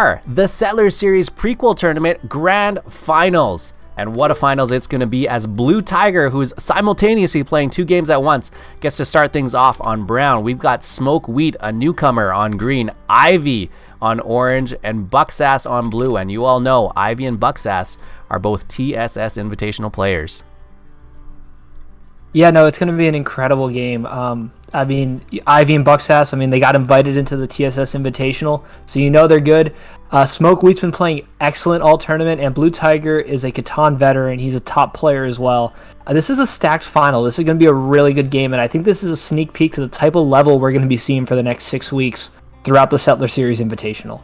are the Settlers Series Prequel Tournament Grand Finals. And what a finals it's going to be, as Blue Tiger, who's simultaneously playing 2 games at once, gets to start things off on brown. We've got Smoke Wheat, a newcomer, on green, Ivy on orange, and Bucksass on blue. And you all know Ivy and Bucksass are both TSS Invitational players. Yeah, no, it's going to be an incredible game. I mean, Ivy and Bucksass, they got invited into the TSS Invitational, so you know they're good. Smoke Wheat's been playing excellent all tournament, and Blue Tiger is a Catan veteran. He's a top player as well. This is a stacked final. This is going to be a really good game, and I think this is a sneak peek to the type of level we're going to be seeing for the next 6 weeks throughout the Settler Series Invitational.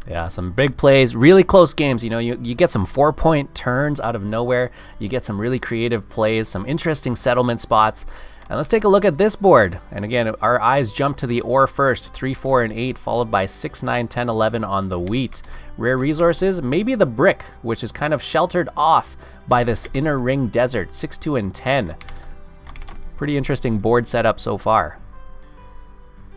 Yeah, some big plays, really close games. You know, you get some 4-point turns out of nowhere. You get some really creative plays, some interesting settlement spots. And let's take a look at this board. And again, our eyes jump to the ore first, 3, 4, and 8, followed by 6, 9, 10, 11 on the wheat. Rare resources, maybe the brick, which is kind of sheltered off by this inner ring desert, 6, 2, and 10. Pretty interesting board setup so far.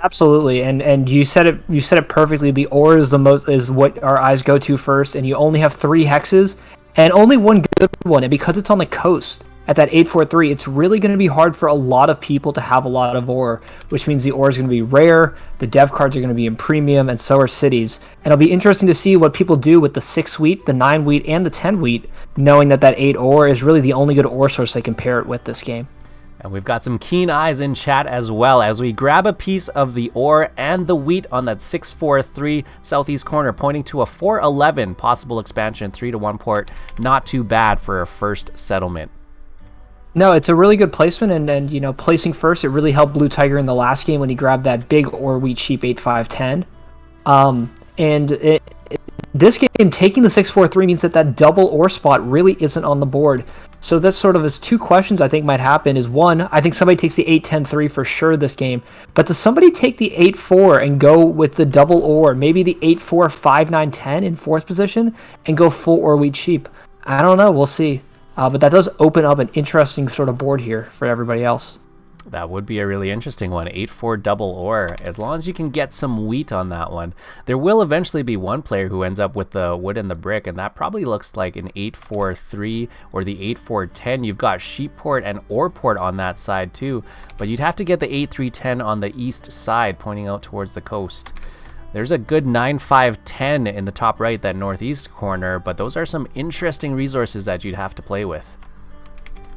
Absolutely, and you said it perfectly. The ore is what our eyes go to first, and you only have 3 hexes and only one good one. And because it's on the coast at that 843, it's really going to be hard for a lot of people to have a lot of ore, which means the ore is going to be rare. The dev cards are going to be in premium, and so are cities. And it'll be interesting to see what people do with the 6 wheat, the 9 wheat, and the 10 wheat, knowing that 8 ore is really the only good ore source they can pair it with this game. And we've got some keen eyes in chat as well as we grab a piece of the ore and the wheat on that 643 southeast corner, pointing to a 411 possible expansion, 3-to-1 port. Not too bad for a first settlement. No, it's a really good placement, and you know, placing first, it really helped Blue Tiger in the last game when he grabbed that big ore wheat sheep 8-5-10. This game, taking the 6-4-3 means that double ore spot really isn't on the board. So this sort of is 2 questions I think might happen. Is one, I think somebody takes the 8-10-3 for sure this game. But does somebody take the 8-4 and go with the double ore, maybe the 8-4-5-9-10 in 4th position, and go full ore wheat sheep? I don't know. We'll see. But that does open up an interesting sort of board here for everybody else. That would be a really interesting one. 8-4 double ore. As long as you can get some wheat on that one. There will eventually be one player who ends up with the wood and the brick, and that probably looks like an 8-4-3 or the 8-4-10. You've got sheep port and ore port on that side too, but you'd have to get the 8-3-10 on the east side, pointing out towards the coast. There's a good 9-5-10 in the top right, that northeast corner, but those are some interesting resources that you'd have to play with.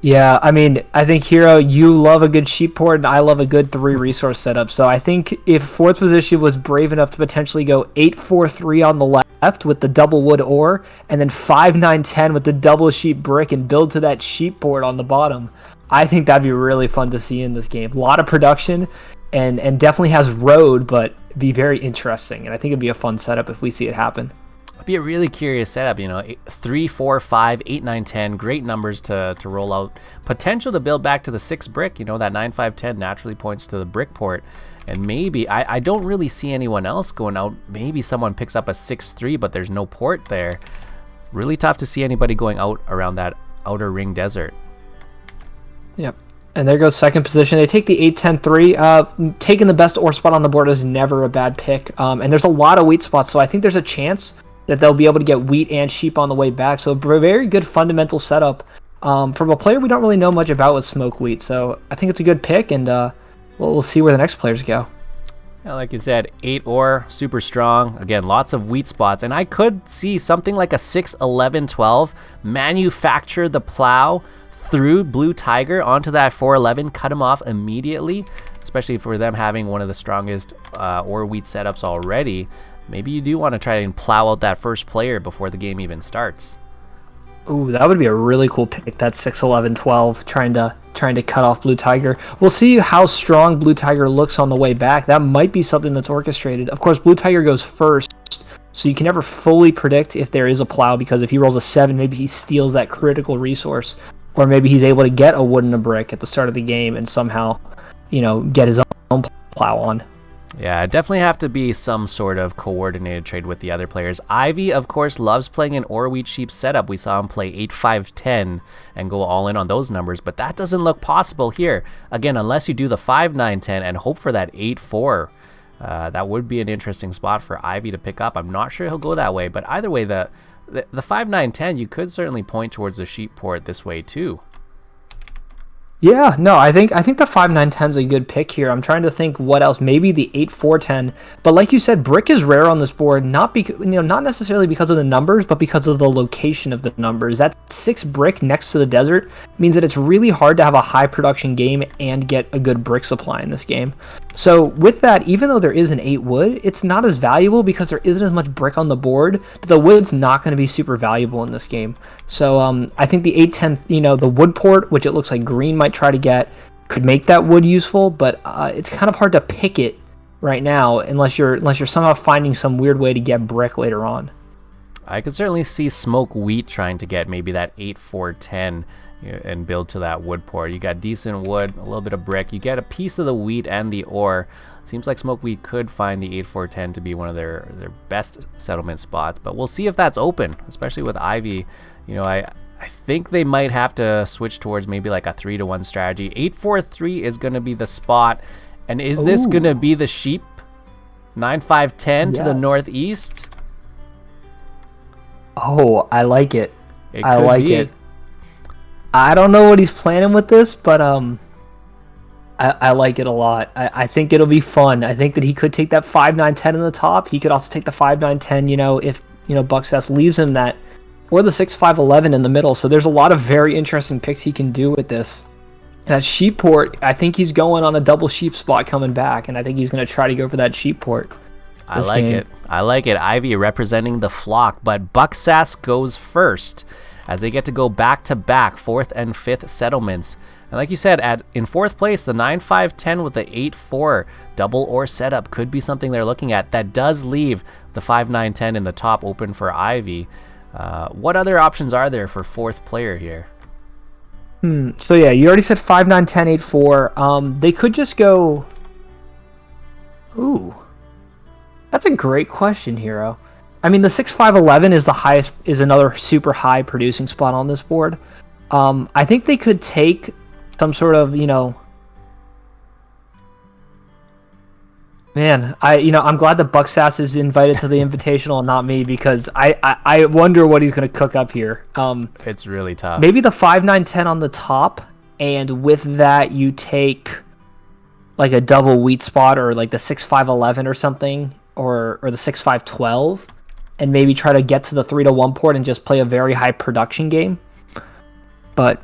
Yeah, I think, Hero, you love a good sheep port, and I love a good 3 resource setup. So I think if 4th position was brave enough to potentially go 8-4-3 on the left with the double wood ore, and then 5-9-10 with the double sheep brick and build to that sheep port on the bottom, I think that'd be really fun to see in this game. A lot of production, and definitely has road, but be very interesting. And I think it'd be a fun setup if we see it happen. It'd be a really curious setup, 3, 4, 5, 8, 9, 10, great numbers to roll out. Potential to build back to the 6 brick, that 9-5-10 naturally points to the brick port. And maybe, I don't really see anyone else going out. Maybe someone picks up a 6-3, but there's no port there. Really tough to see anybody going out around that outer ring desert. Yep. And there goes 2nd position. They take the 8-10-3. Taking the best ore spot on the board is never a bad pick. And there's a lot of wheat spots, so I think there's a chance that they'll be able to get wheat and sheep on the way back. So a very good fundamental setup from a player we don't really know much about with Smoke Wheat. So I think it's a good pick, and we'll see where the next players go. Yeah, like you said, 8 ore, super strong. Again, lots of wheat spots. And I could see something like a 6-11-12 manufacture the plow through Blue Tiger onto that 411, cut him off immediately, especially for them having one of the strongest ore wheat setups already. Maybe you do want to try and plow out that first player before the game even starts. Ooh, that would be a really cool pick, that 6-11-12, trying to cut off Blue Tiger. We'll see how strong Blue Tiger looks on the way back. That might be something that's orchestrated. Of course, Blue Tiger goes first, so you can never fully predict if there is a plow, because if he rolls a 7, maybe he steals that critical resource. Or maybe he's able to get a wood and a brick at the start of the game and somehow, get his own plow on. Yeah, it definitely have to be some sort of coordinated trade with the other players. Ivy, of course, loves playing an ore wheat sheep setup. We saw him play 8-5-10 and go all in on those numbers, but that doesn't look possible here. Again, unless you do the 5-9-10 and hope for that 8-4 That would be an interesting spot for Ivy to pick up. I'm not sure he'll go that way, but either way, the 5, 9, 10, you could certainly point towards the sheep port this way too. Yeah, no, I think the 5, 9, 10 is a good pick here. I'm trying to think what else. Maybe the 8, 4, 10. But like you said, brick is rare on this board, not necessarily because of the numbers, but because of the location of the numbers. That 6 brick next to the desert means that it's really hard to have a high production game and get a good brick supply in this game. So with that, even though there is an 8 wood, it's not as valuable because there isn't as much brick on the board. The wood's not going to be super valuable in this game. So I think the 8, 10, the wood port, which it looks like green might try to get, could make that wood useful, but it's kind of hard to pick it right now unless you're somehow finding some weird way to get brick later on. I could certainly see Smoke Wheat trying to get maybe that 8, 4, 10 and build to that wood port. You got decent wood, a little bit of brick. You get a piece of the wheat and the ore. Seems like Smoke Wheat could find the 8, 4, 10 to be one of their best settlement spots, but we'll see if that's open, especially with Ivy. I think they might have to switch towards maybe like a 3-1 strategy. 8, 4, 3 is going to be the spot. And is this going to be the sheep? 9, 5, 10 to the northeast? Oh, I like it. I like it. I don't know what he's planning with this, but I like it a lot. I think it'll be fun. I think that he could take that 5, 9, 10 in the top. He could also take the 5, 9, 10, if Bucksess leaves him that, or the 6, 5, 11 in the middle. So there's a lot of very interesting picks he can do with this. That sheep port, I think he's going on a double sheep spot coming back, and I think he's going to try to go for that sheep port. I like it. Ivy representing the flock, but Bucksass goes first as they get to go back-to-back 4th and 5th settlements. And like you said, in 4th place, the 9, 5, 10 with the 8, 4 double ore setup could be something they're looking at. That does leave the 5, 9, 10 in the top open for Ivy. What other options are there for 4th player here? So yeah, you already said 5, 9, 10, 8, 4. They could just go... Ooh. That's a great question, Hero. I mean, the 6, 5, 11 is another super high producing spot on this board. I think they could take some sort of, Man, I'm glad that Bucksass is invited to the Invitational and not me, because I wonder what he's going to cook up here. It's really tough. Maybe the 5, 9, 10 on the top, and with that you take like a double wheat spot, or like the 6, 5, 11 or something, or the 6, 5, 12, and maybe try to get to the 3-1 port and just play a very high production game. But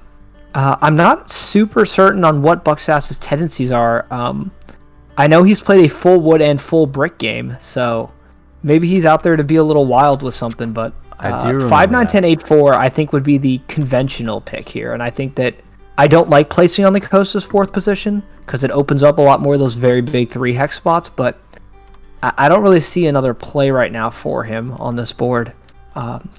I'm not super certain on what Bucksass's tendencies are. I know he's played a full wood and full brick game, so maybe he's out there to be a little wild with something. But 5, 9, 10, 8, 4 I think would be the conventional pick here, and I think that I don't like placing on the coast as 4th position because it opens up a lot more of those very big 3 hex spots, but I don't really see another play right now for him on this board.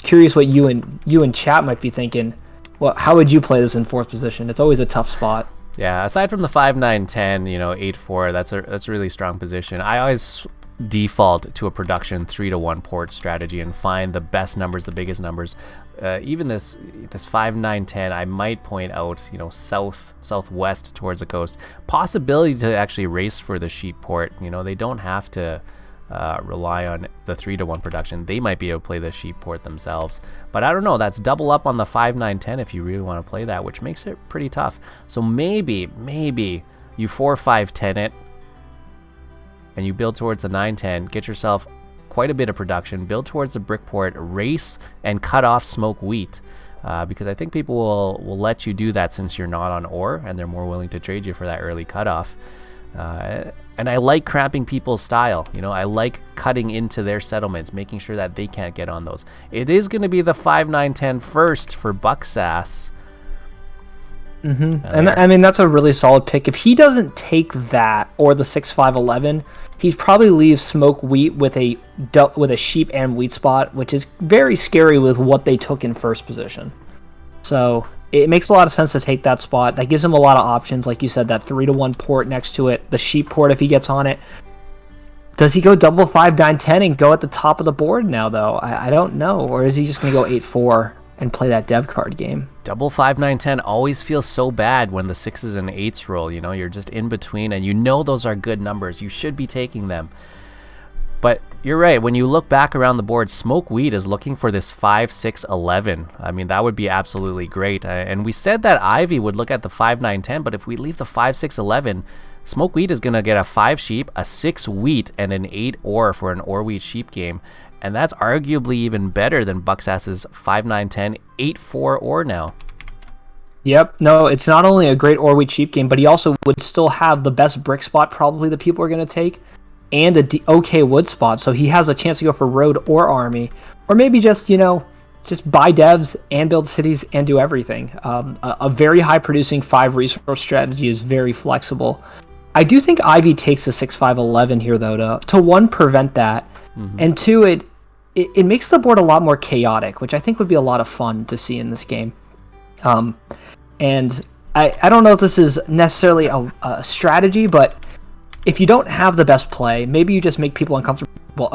Curious what you and chat might be thinking. Well, how would you play this in 4th position? It's always a tough spot. Yeah, aside from the 5, 9, 10, 8, 4, that's a really strong position. I always default to a production 3-1 port strategy and find the best numbers, the biggest numbers. Even this 5, 9, 10, I might point out, southwest towards the coast. Possibility to actually race for the sheep port. They don't have to rely on the 3-1 production. They might be able to play the sheep port themselves, but I don't know. That's double up on the 5, 9, 10 if you really want to play that, which makes it pretty tough. So maybe you 4, 5, 10 it, and you build towards the 9, 10, get yourself quite a bit of production, build towards the brick port, race and cut off Smoke Wheat, because I think people will let you do that since you're not on ore, and they're more willing to trade you for that early cutoff. And I like cramping people's style. I like cutting into their settlements, making sure that they can't get on those. It is going to be the 5, 9, 10 first for Bucksass. And I mean, that's a really solid pick. If he doesn't take that or the 6, 5, 11, he's probably leaves Smoke Wheat with a sheep and wheat spot, which is very scary with what they took in 1st position. So it makes a lot of sense to take that spot. That gives him a lot of options. Like you said, that 3-1 port next to it, the sheep port if he gets on it. Does he go double 5, 9, 10 and go at the top of the board now, though? I don't know. Or is he just going to go 8, 4 and play that dev card game? Double 5, 9, 10 always feels so bad when the 6s and 8s roll. You know, you're just in between, and you know those are good numbers. You should be taking them. But you're right. When you look back around the board, Smoke Weed is looking for this 5, 6, 11. I mean, that would be absolutely great. And we said that Ivy would look at the 5, 9, 10, but if we leave the 5, 6, 11, Smoke Wheat is going to get a 5 sheep, a 6 wheat, and an 8 ore for an ore wheat sheep game. And that's arguably even better than Bucksass's 5, 9, 10, 8, 4 ore now. Yep. No, it's not only a great ore wheat sheep game, but he also would still have the best brick spot probably that people are going to take, and a okay wood spot. So he has a chance to go for road or army, or maybe just, just buy devs and build cities and do everything. A very high producing 5 resource strategy is very flexible. I do think Ivy takes the 6, 5, 11 here, though, to one, prevent that, and two, it makes the board a lot more chaotic, which I think would be a lot of fun to see in this game. And I don't know if this is necessarily a strategy, but if you don't have the best play, maybe you just make people uncomfortable.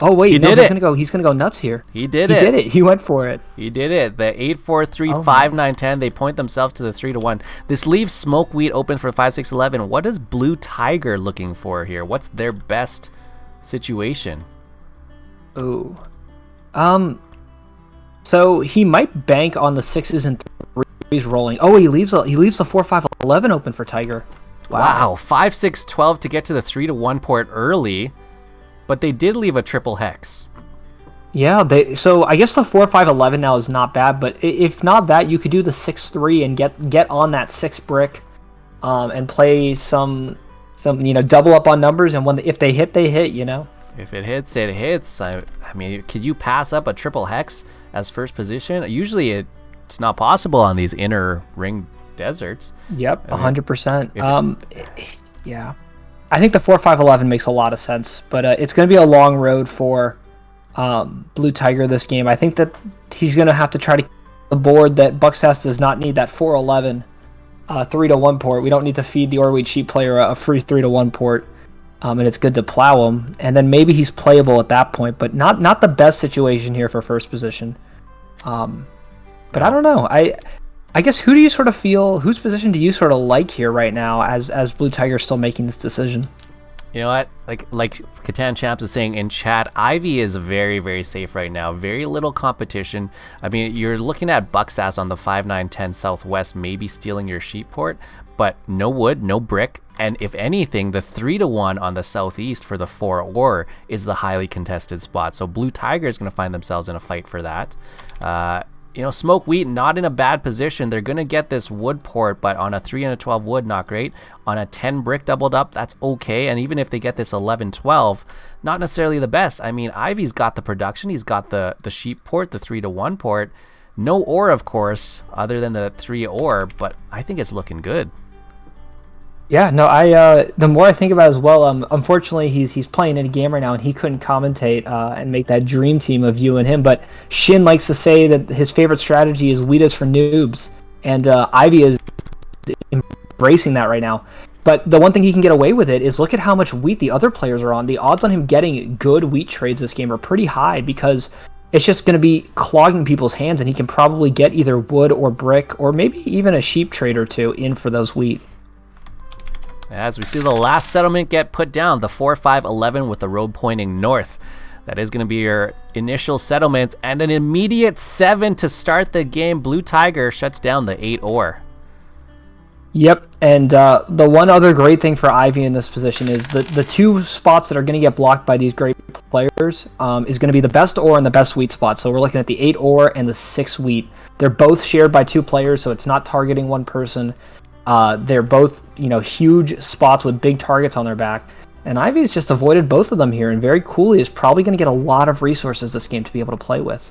Oh wait, he's gonna go nuts here. He did it. He went for it. He did it. The 8, 4, 3, 5, 9, 10, they point themselves to the 3 to 1. This leaves Smoke Wheat open for 5, 6, 11. What is Blue Tiger looking for here? What's their best situation? Ooh. So he might bank on the 6s and 3s rolling. Oh, he leaves the 4, 5, 11 open for Tiger. Wow. 5, 6, 12 to get to the 3 to 1 port early, but they did leave a triple hex. Yeah, so I guess the 4, 5, 11 now is not bad, but if not that, you could do the 6, 3 and get on that 6 brick, and play some double up on numbers, and if they hit, they hit, If it hits, it hits. I mean, could you pass up a triple hex as first position? Usually it's not possible on these inner ring deserts. Yep, 100%. Yeah. I think the 4, 5, 11 makes a lot of sense, but it's going to be a long road for Blue Tiger this game. I think that he's going to have to try to the board that Bucksass does not need that 4, 11 3 to 1 port. We don't need to feed the Orweed Sheep player a free 3 to 1 port. And it's good to plow him, and then maybe he's playable at that point, but not the best situation here for first position. But I don't know. I guess who do you sort of feel? Whose position do you sort of like here right now as Blue Tiger still making this decision? You know what? Like Catan Champs is saying in chat, Ivy is very, very safe right now. Very little competition. I mean, you're looking at Bucksass on the 5, 9, 10 southwest, maybe stealing your sheep port, but no wood, no brick. And if anything, the 3 to 1 on the southeast for the 4 ore is the highly contested spot. So Blue Tiger is going to find themselves in a fight for that. Smoke Wheat not in a bad position. They're going to get this wood port, but on a 3 and a 12 wood, not great. On a 10 brick doubled up, that's okay. And even if they get this 11, 12, not necessarily the best. I mean, Ivy's got the production. He's got the sheep port, the 3 to 1 port. No ore, of course, other than the 3 ore, but I think it's looking good. Yeah, no, the more I think about it as well, unfortunately he's playing in a game right now and he couldn't commentate and make that dream team of you and him, but Shin likes to say that his favorite strategy is wheat is for noobs, and Ivy is embracing that right now. But the one thing he can get away with it is look at how much wheat the other players are on. The odds on him getting good wheat trades this game are pretty high because it's just going to be clogging people's hands, and he can probably get either wood or brick or maybe even a sheep trade or two in for those wheat. As we see the last settlement get put down, the 4, 5, 11 with the road pointing north. That is going to be your initial settlements, and an immediate 7 to start the game. Blue Tiger shuts down the 8 ore. Yep, and the one other great thing for Ivy in this position is the 2 spots that are going to get blocked by these great players is going to be the best ore and the best wheat spot. So we're looking at the 8 ore and the 6 wheat. They're both shared by 2 players, so it's not targeting one person. They're both, huge spots with big targets on their back. And Ivy's just avoided both of them here, and very coolly is probably going to get a lot of resources this game to be able to play with.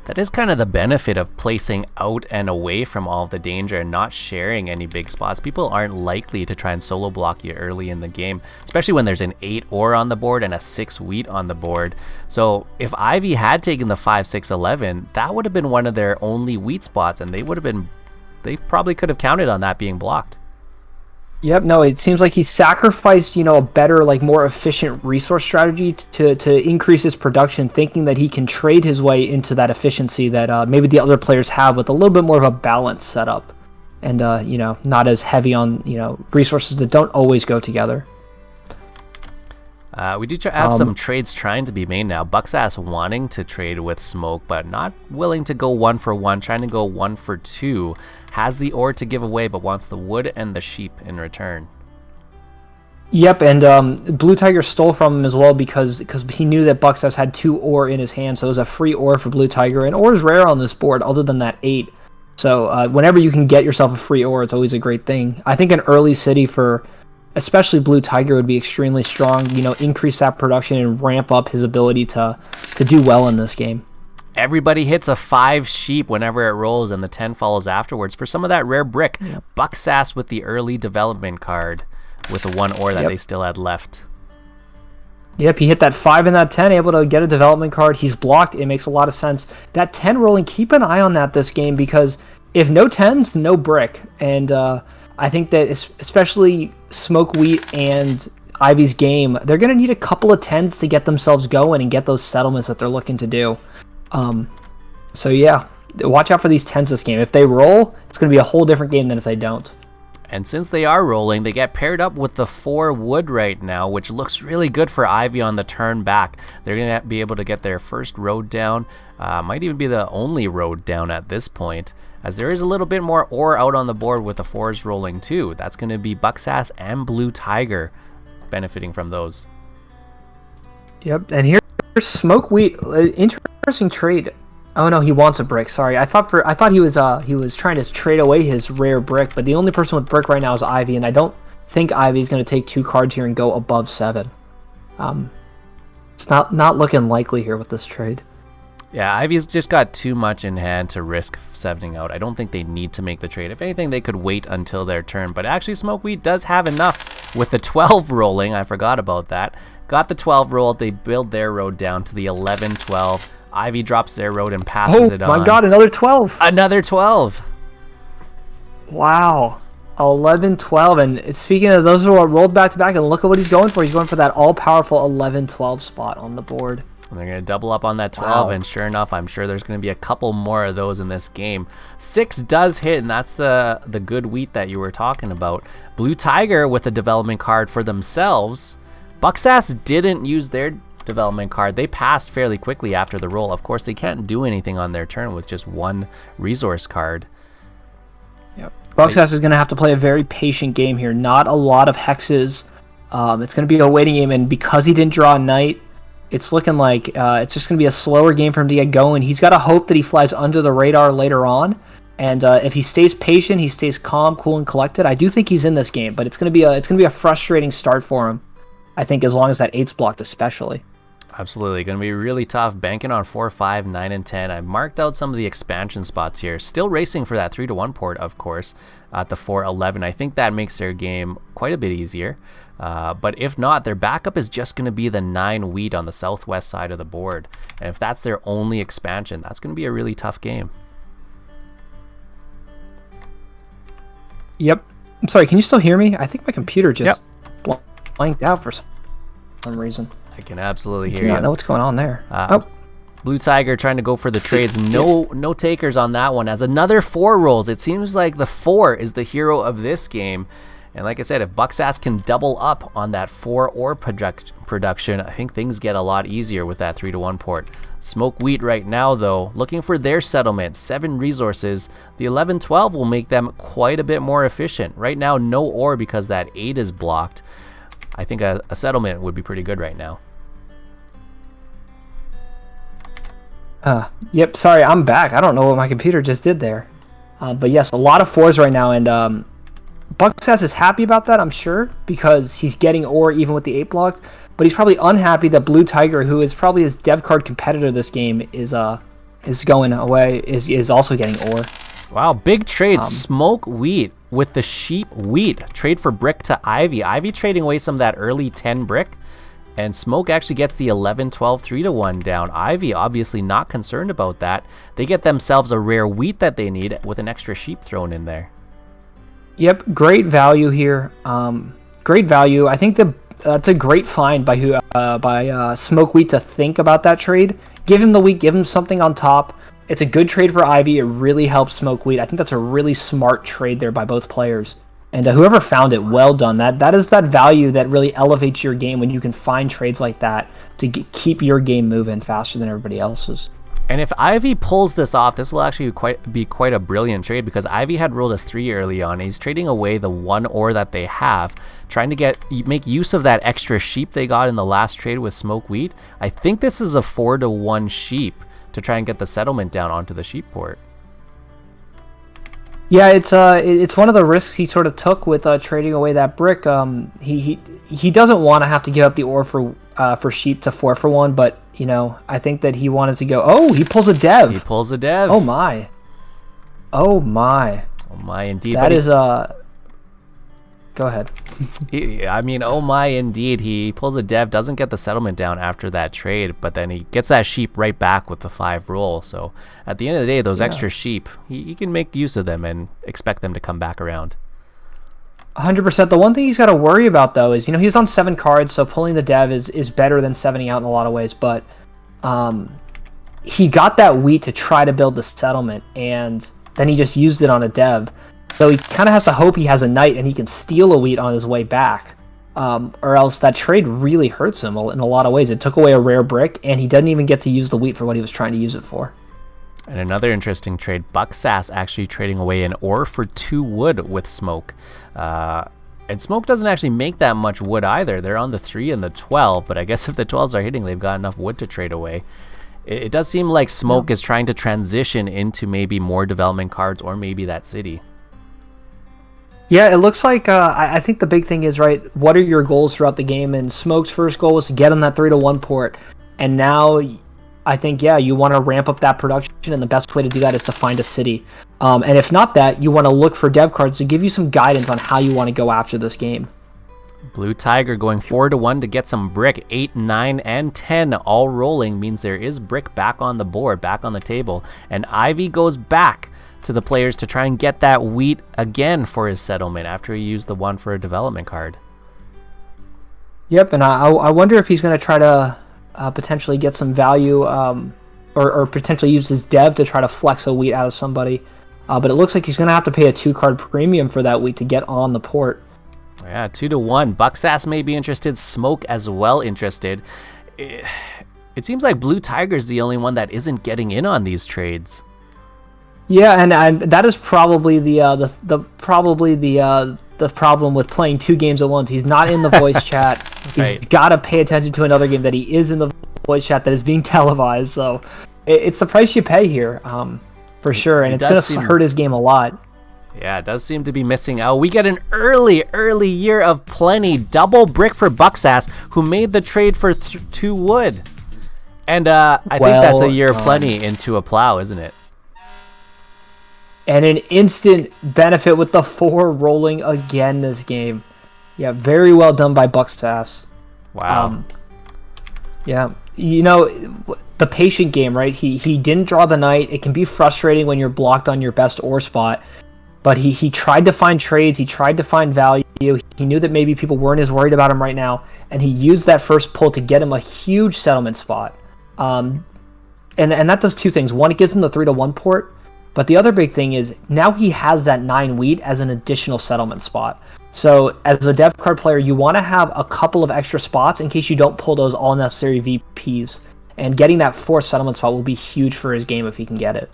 That is kind of the benefit of placing out and away from all the danger and not sharing any big spots. People aren't likely to try and solo block you early in the game, especially when there's an 8 ore on the board and a 6 wheat on the board. So if Ivy had taken the 5, 6, 11, that would have been one of their only wheat spots, and they probably could have counted on that being blocked. Yep, no, it seems like he sacrificed, a better, like more efficient resource strategy to increase his production, thinking that he can trade his way into that efficiency that maybe the other players have with a little bit more of a balanced setup, and not as heavy on resources that don't always go together. We do have some trades trying to be made now. Bucksass wanting to trade with Smoke, but not willing to go 1 for 1, trying to go 1 for 2. Has the ore to give away, but wants the wood and the sheep in return. Yep, and Blue Tiger stole from him as well because he knew that Bucksass had 2 ore in his hand, so it was a free ore for Blue Tiger. And ore is rare on this board, other than that 8. So whenever you can get yourself a free ore, it's always a great thing. I think an early city for especially Blue Tiger would be extremely strong, increase that production and ramp up his ability to do well in this game. Everybody hits a 5 sheep whenever it rolls, and the 10 follows afterwards for some of that rare brick. Yep. Bucksass with the early development card with the 1 ore that they still had left. Yep, he hit that 5 and that 10, able to get a development card. He's blocked. It makes a lot of sense. That 10 rolling, keep an eye on that this game, because if no 10s, no brick. And I think that especially Smoke Wheat and Ivy's game, they're going to need a couple of 10s to get themselves going and get those settlements that they're looking to do. So yeah, watch out for these 10s this game. If they roll, it's going to be a whole different game than if they don't. And since they are rolling, they get paired up with the 4 wood right now, which looks really good for Ivy on the turn back. They're going to be able to get their first road down. Might even be the only road down at this point, as there is a little bit more ore out on the board with the 4s rolling too. That's going to be Bucksass and Blue Tiger benefiting from those. Yep, and here's Smoke Wheat. Interesting trade. Oh no, he wants a brick. Sorry, I thought he was trying to trade away his rare brick, but the only person with brick right now is Ivy, and I don't think Ivy's going to take 2 cards here and go above 7. It's not looking likely here with this trade. Yeah, Ivy's just got too much in hand to risk 7ing out. I don't think they need to make the trade. If anything, they could wait until their turn. But actually, Smoke Wheat does have enough with the 12 rolling. I forgot about that. Got the 12 rolled. They build their road down to the 11-12. Ivy drops their road and passes it on. Oh my god, another 12! Another 12! Wow. 11-12, and speaking of those who are rolled back to back, and look at what he's going for. He's going for that all-powerful 11-12 spot on the board. And they're going to double up on that 12, and sure enough, I'm sure there's going to be a couple more of those in this game. 6 does hit, and that's the good wheat that you were talking about. Blue Tiger with a development card for themselves. Bucksass didn't use their development card. They passed fairly quickly after the roll. Of course, they can't do anything on their turn with just 1 resource card. Yep. Bucksass is going to have to play a very patient game here. Not a lot of hexes. It's going to be a waiting game, and because he didn't draw a knight, it's looking like it's just going to be a slower game for him to get going. He's got to hope that he flies under the radar later on, and if he stays patient, he stays calm, cool, and collected. I do think he's in this game, but it's going to be a frustrating start for him. I think as long as that 8's blocked, especially. Absolutely, going to be really tough. Banking on 4, 5, 9, and 10. I marked out some of the expansion spots here. Still racing for that 3-1 port, of course, at the 4-11. I think that makes their game quite a bit easier. But if not, their backup is just going to be the 9 wheat on the southwest side of the board. And if that's their only expansion, that's going to be a really tough game. Yep. I'm sorry, can you still hear me? I think my computer just blanked out for some reason. I can absolutely hear you. I you. know what's going on there. Blue Tiger trying to go for the trades. No takers on that one. As another 4 rolls, it seems like the 4 is the hero of this game. And like I said, if Bucksass can double up on that 4 ore production, I think things get a lot easier with that 3-1 port. Smoke Wheat right now, though, looking for their settlement. 7 resources. The 11-12 will make them quite a bit more efficient. Right now, no ore because that 8 is blocked. I think a settlement would be pretty good right now. Yep, sorry, I'm back. I don't know what my computer just did there. But yes, a lot of 4s right now, and Bucksass is happy about that, I'm sure, because he's getting ore even with the 8 blocked, but he's probably unhappy that Blue Tiger, who is probably his dev card competitor this game, is going away, is also getting ore. Wow, big trade. Smoke Wheat with the sheep wheat. Trade for brick to Ivy. Ivy trading away some of that early 10 brick. And Smoke actually gets the 11-12 3-1 down. Ivy obviously not concerned about that. They get themselves a rare wheat that they need with an extra sheep thrown in there. Yep, great value here. Great value. I think that's a great find by Smoke Wheat to think about that trade. Give him the wheat, give him something on top. It's a good trade for Ivy. It really helps Smoke Wheat. I think that's a really smart trade there by both players. And whoever found it, well done. That is that value that really elevates your game when you can find trades like that to keep your game moving faster than everybody else's. And if Ivy pulls this off, this will actually be quite a brilliant trade, because Ivy had rolled a 3 early on. He's trading away the 1 ore that they have, trying to make use of that extra sheep they got in the last trade with Smoke Wheat. I think this is a 4-to-1 sheep to try and get the settlement down onto the sheep port. Yeah, it's one of the risks he sort of took with trading away that brick. He doesn't want to have to give up the ore for sheep to 4-for-1, but you know, I think that he wanted to go. Oh, he pulls a dev. He pulls a dev. Oh my. Oh my. Oh my, indeed. That is Go ahead. Oh my, indeed. He pulls a dev, doesn't get the settlement down after that trade, but then he gets that sheep right back with the 5 roll. So at the end of the day, those extra sheep, he can make use of them and expect them to come back around. 100%. The one thing he's got to worry about, though, is, he's on 7 cards, so pulling the dev is better than 7ing out in a lot of ways, but he got that wheat to try to build the settlement, and then he just used it on a dev. So he kind of has to hope he has a knight and he can steal a wheat on his way back, or else that trade really hurts him in a lot of ways. It took away a rare brick, and he doesn't even get to use the wheat for what he was trying to use it for. And another interesting trade, Bucksass actually trading away an ore for 2 wood with Smoke. And Smoke doesn't actually make that much wood either. They're on the 3 and the 12, but I guess if the 12s are hitting, they've got enough wood to trade away. It does seem like Smoke is trying to transition into maybe more development cards or maybe that city. Yeah, it looks like, I think the big thing is, right, what are your goals throughout the game? And Smoke's first goal was to get on that 3-to-1 port. And now, I think, you want to ramp up that production, and the best way to do that is to find a city. And if not that, you want to look for dev cards to give you some guidance on how you want to go after this game. Blue Tiger going 4-to-1 to get some brick. 8, 9, and 10 all rolling means there is brick back on the board, back on the table. And Ivy goes back to the players to try and get that wheat again for his settlement after he used the 1 for a development card. Yep, and I wonder if he's going to try to potentially get some value, or potentially use his dev to try to flex a wheat out of somebody. But it looks like he's going to have to pay a 2-card premium for that wheat to get on the port. Yeah, 2-to-1. Bucksass may be interested. Smoke as well interested. It seems like Blue Tiger's the only one that isn't getting in on these trades. Yeah, and that is probably the problem with playing 2 games at once. He's not in the voice chat. He's got to pay attention to another game that he is in the voice chat that is being televised. So it's the price you pay here, for sure, and it's going to hurt his game a lot. Yeah, it does seem to be missing out. We get an early year of plenty. Double brick for Bucksass, who made the trade for 2 wood. And I think that's a year of plenty into a plow, isn't it? And an instant benefit with the 4 rolling again this game. Yeah, very well done by Bucksass. Wow. Yeah, the patient game, right? He didn't draw the knight. It can be frustrating when you're blocked on your best ore spot. But he tried to find trades. He tried to find value. He knew that maybe people weren't as worried about him right now. And he used that first pull to get him a huge settlement spot. And that does 2 things. One, it gives him the 3-to-1 port. But the other big thing is now he has that 9 wheat as an additional settlement spot. So as a dev card player, you want to have a couple of extra spots in case you don't pull those all necessary VPs. And getting that 4th settlement spot will be huge for his game if he can get it.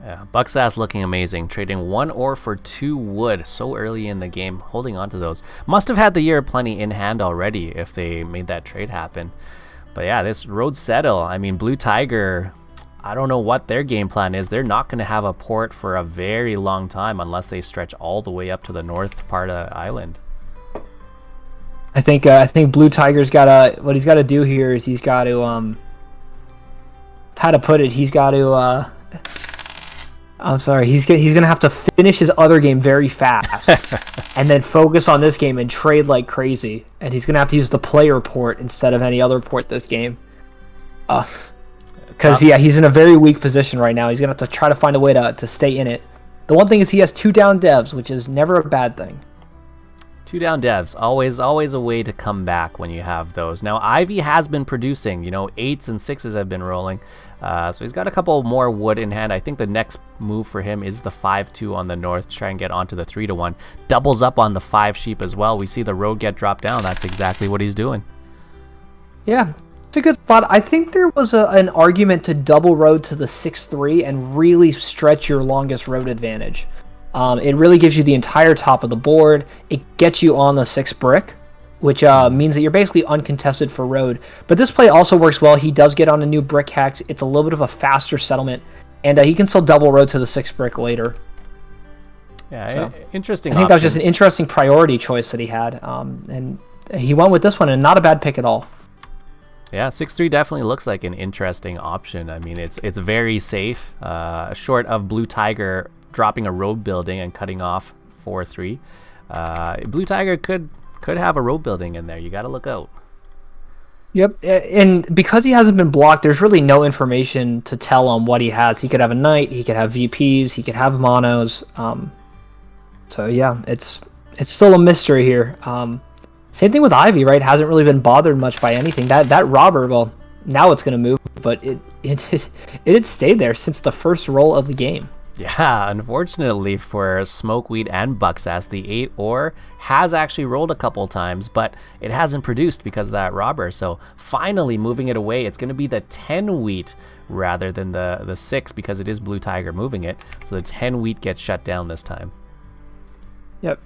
Yeah, Bucksass looking amazing, trading 1 ore for 2 wood so early in the game, holding on to those. Must have had the year of plenty in hand already if they made that trade happen. But yeah, this road settle. I mean, Blue Tiger, I don't know what their game plan is. They're not going to have a port for a very long time unless they stretch all the way up to the north part of the island. I think Blue Tiger's what he's got to do here is he's got to how to put it. He's got to I'm sorry. He's gonna have to finish his other game very fast, and then focus on this game and trade like crazy. And he's gonna have to use the player port instead of any other port this game. Because he's in a very weak position right now. He's gonna have to try to find a way to stay in it. The one thing is he has 2 down devs, which is never a bad thing. 2 down devs, always a way to come back when you have those. Now Ivy has been producing, 8s and 6s have been rolling, so he's got a couple more wood in hand. I think the next move for him is the 5-2 on the north to try and get onto the 3-1. Doubles up on the 5 sheep as well. We see the road get dropped down. That's exactly what he's doing. Yeah, it's a good spot. I think there was an argument to double road to the 6-3 and really stretch your longest road advantage. It really gives you the entire top of the board. It gets you on the 6 brick, which means that you're basically uncontested for road. But this play also works well. He does get on a new brick hex. It's a little bit of a faster settlement, and he can still double road to the 6 brick later. Yeah, so, interesting. I think that was just an interesting priority choice that he had, and he went with this one, and not a bad pick at all. Yeah, 6-3 definitely looks like an interesting option. I mean, it's very safe, short of Blue Tiger dropping a road building and cutting off 4-3. Blue Tiger could have a road building in there. You got to look out. Yep, and because he hasn't been blocked, there's really no information to tell on what he has. He could have a knight, he could have VPs, he could have monos. So yeah, it's still a mystery here. Same thing with Ivy, right? Hasn't really been bothered much by anything. That robber, well, now it's going to move, but it had stayed there since the first roll of the game. Yeah, unfortunately for Smokeweed and Bucksass, the 8 ore has actually rolled a couple times, but it hasn't produced because of that robber. So finally moving it away, it's going to be the 10 wheat rather than the 6 because it is Blue Tiger moving it. So the 10 wheat gets shut down this time. Yep.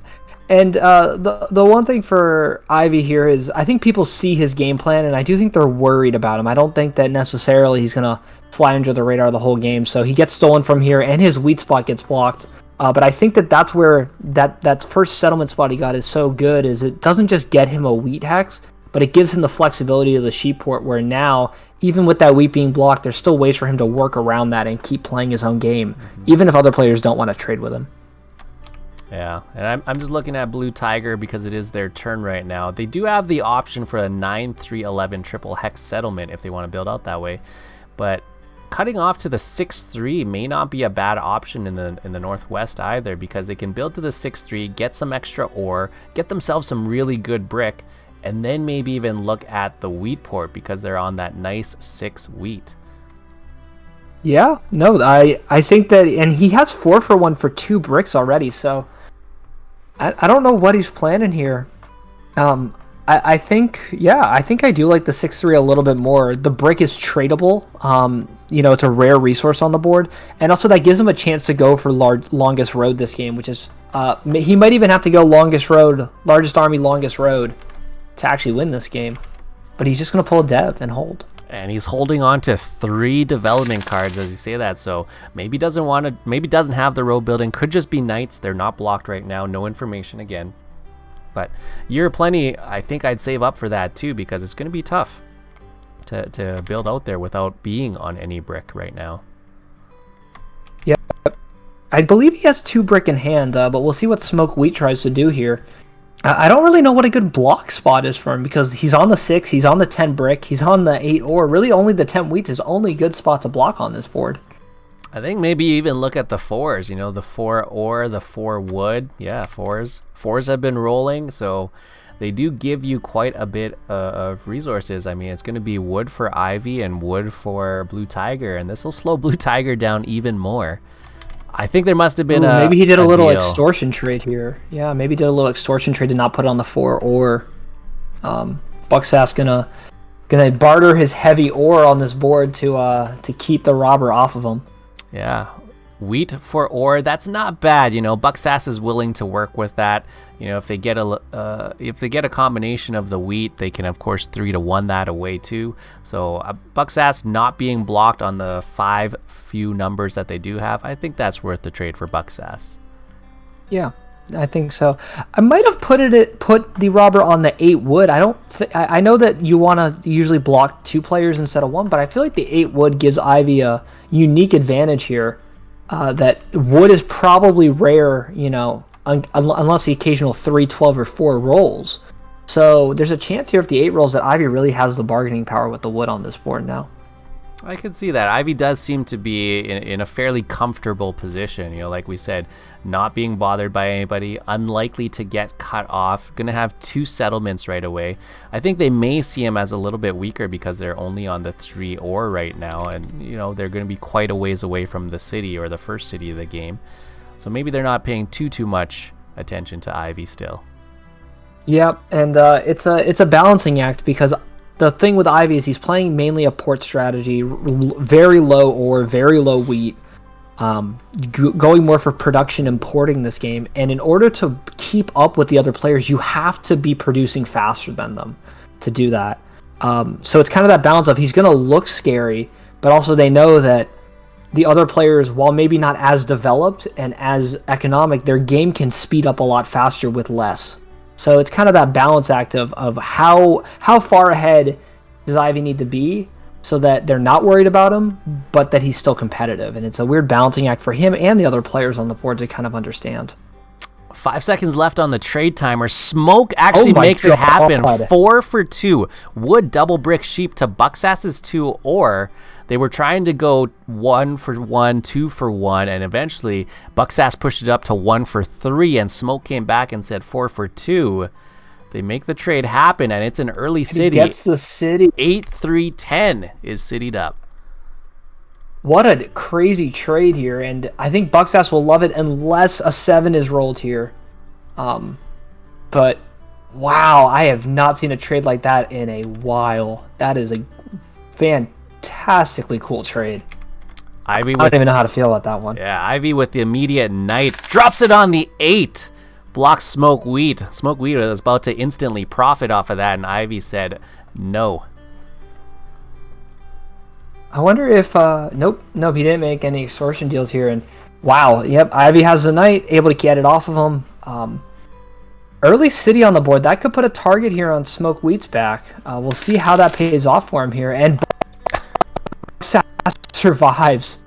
And the one thing for Ivy here is I think people see his game plan, and I do think they're worried about him. I don't think that necessarily he's going to fly under the radar the whole game. So he gets stolen from here, and his wheat spot gets blocked. But I think that's where that first settlement spot he got is so good, is it doesn't just get him a wheat hex, but it gives him the flexibility of the sheep port, where now, even with that wheat being blocked, there's still ways for him to work around that and keep playing his own game, even if other players don't want to trade with him. Yeah, and I'm just looking at Blue Tiger because it is their turn right now. They do have the option for a 9-3-11 triple hex settlement if they want to build out that way, but cutting off to the 6-3 may not be a bad option in the northwest either, because they can build to the 6-3, get some extra ore, get themselves some really good brick, and then maybe even look at the wheat port because they're on that nice 6 wheat. Yeah, no, I think that, and he has 4-for-1 for 2 bricks already, so I don't know what he's planning here. I think I do like the 6-3 a little bit more. The brick is tradable. It's a rare resource on the board, and also that gives him a chance to go for longest road this game, which is he might even have to go largest army, longest road to actually win this game. But he's just gonna pull a dev and hold. And he's holding on to 3 development cards as you say that, so maybe doesn't have the road building, could just be knights. They're not blocked right now, no information again. But you're plenty, I think I'd save up for that too, because it's going to be tough to build out there without being on any brick right now. Yeah, I believe he has 2 brick in hand, but we'll see what Smoke Wheat tries to do here. I don't really know what a good block spot is for him, because he's on the 6, he's on the 10 brick, he's on the 8 ore. Really only the 10 wheat is only good spot to block on this board. I think maybe even look at the 4s, the 4 ore, the 4 wood. Yeah, 4s. 4s have been rolling, so they do give you quite a bit of resources. I mean, it's going to be wood for Ivy and wood for Blue Tiger, and this will slow Blue Tiger down even more. I think there must have been maybe he did a little deal. Extortion trade here. Yeah, maybe did a little extortion trade to not put it on the 4 ore. Bucksass gonna barter his heavy ore on this board to keep the robber off of him. Yeah, wheat for ore, that's not bad. Bucksass is willing to work with that. If they get a combination of the wheat, they can of course 3-1 that away too. So Bucksass not being blocked on the 5 few numbers that they do have, I think that's worth the trade for Bucksass. Yeah, I think so. I might have put the robber on the 8 wood. I know that you want to usually block 2 players instead of 1, but I feel like the 8 wood gives Ivy a unique advantage here. That wood is probably rare, unless the occasional 3, 12, or 4 rolls. So there's a chance here if the 8 rolls that Ivy really has the bargaining power with the wood on this board now. I could see that. Ivy does seem to be in a fairly comfortable position. You know, like we said, not being bothered by anybody, unlikely to get cut off, going to have 2 settlements right away. I think they may see him as a little bit weaker because they're only on the 3 ore right now. And, you know, they're going to be quite a ways away from the city or the first city of the game. So maybe they're not paying too much attention to Ivy still. Yep, and it's a balancing act because the thing with Ivy is he's playing mainly a port strategy, very low ore, very low wheat, going more for production and porting this game. And in order to keep up with the other players, you have to be producing faster than them to do that. So it's kind of that balance of he's going to look scary, but also they know that the other players, while maybe not as developed and as economic, their game can speed up a lot faster with less. So it's kind of that balance act of how far ahead does Ivy need to be so that they're not worried about him, but that he's still competitive. And it's a weird balancing act for him and the other players on the board to kind of understand. 5 seconds left on the trade timer. Smoke actually makes it happen. 4 for 2. Wood double brick sheep to Bucksass's 2 ore. They were trying to go 1 for 1, 2 for 1, and eventually Bucksass pushed it up to 1 for 3, and Smoke came back and said 4 for 2. They make the trade happen, and it's an early city. He gets the city. 8-3-10 is citied up. What a crazy trade here, and I think Bucksass will love it unless a 7 is rolled here. But wow, I have not seen a trade like that in a while. That is a fantastically cool trade. Ivy, I don't even know how to feel about that one. Yeah, Ivy with the immediate knight drops it on the 8. Blocks Smoke Wheat. Smoke Wheat was about to instantly profit off of that, and Ivy said no. I wonder if nope, he didn't make any extortion deals here, and wow, yep, Ivy has the knight, able to get it off of him. Early city on the board, that could put a target here on Smoke Wheat's back. We'll see how that pays off for him here, and Bucksass survives.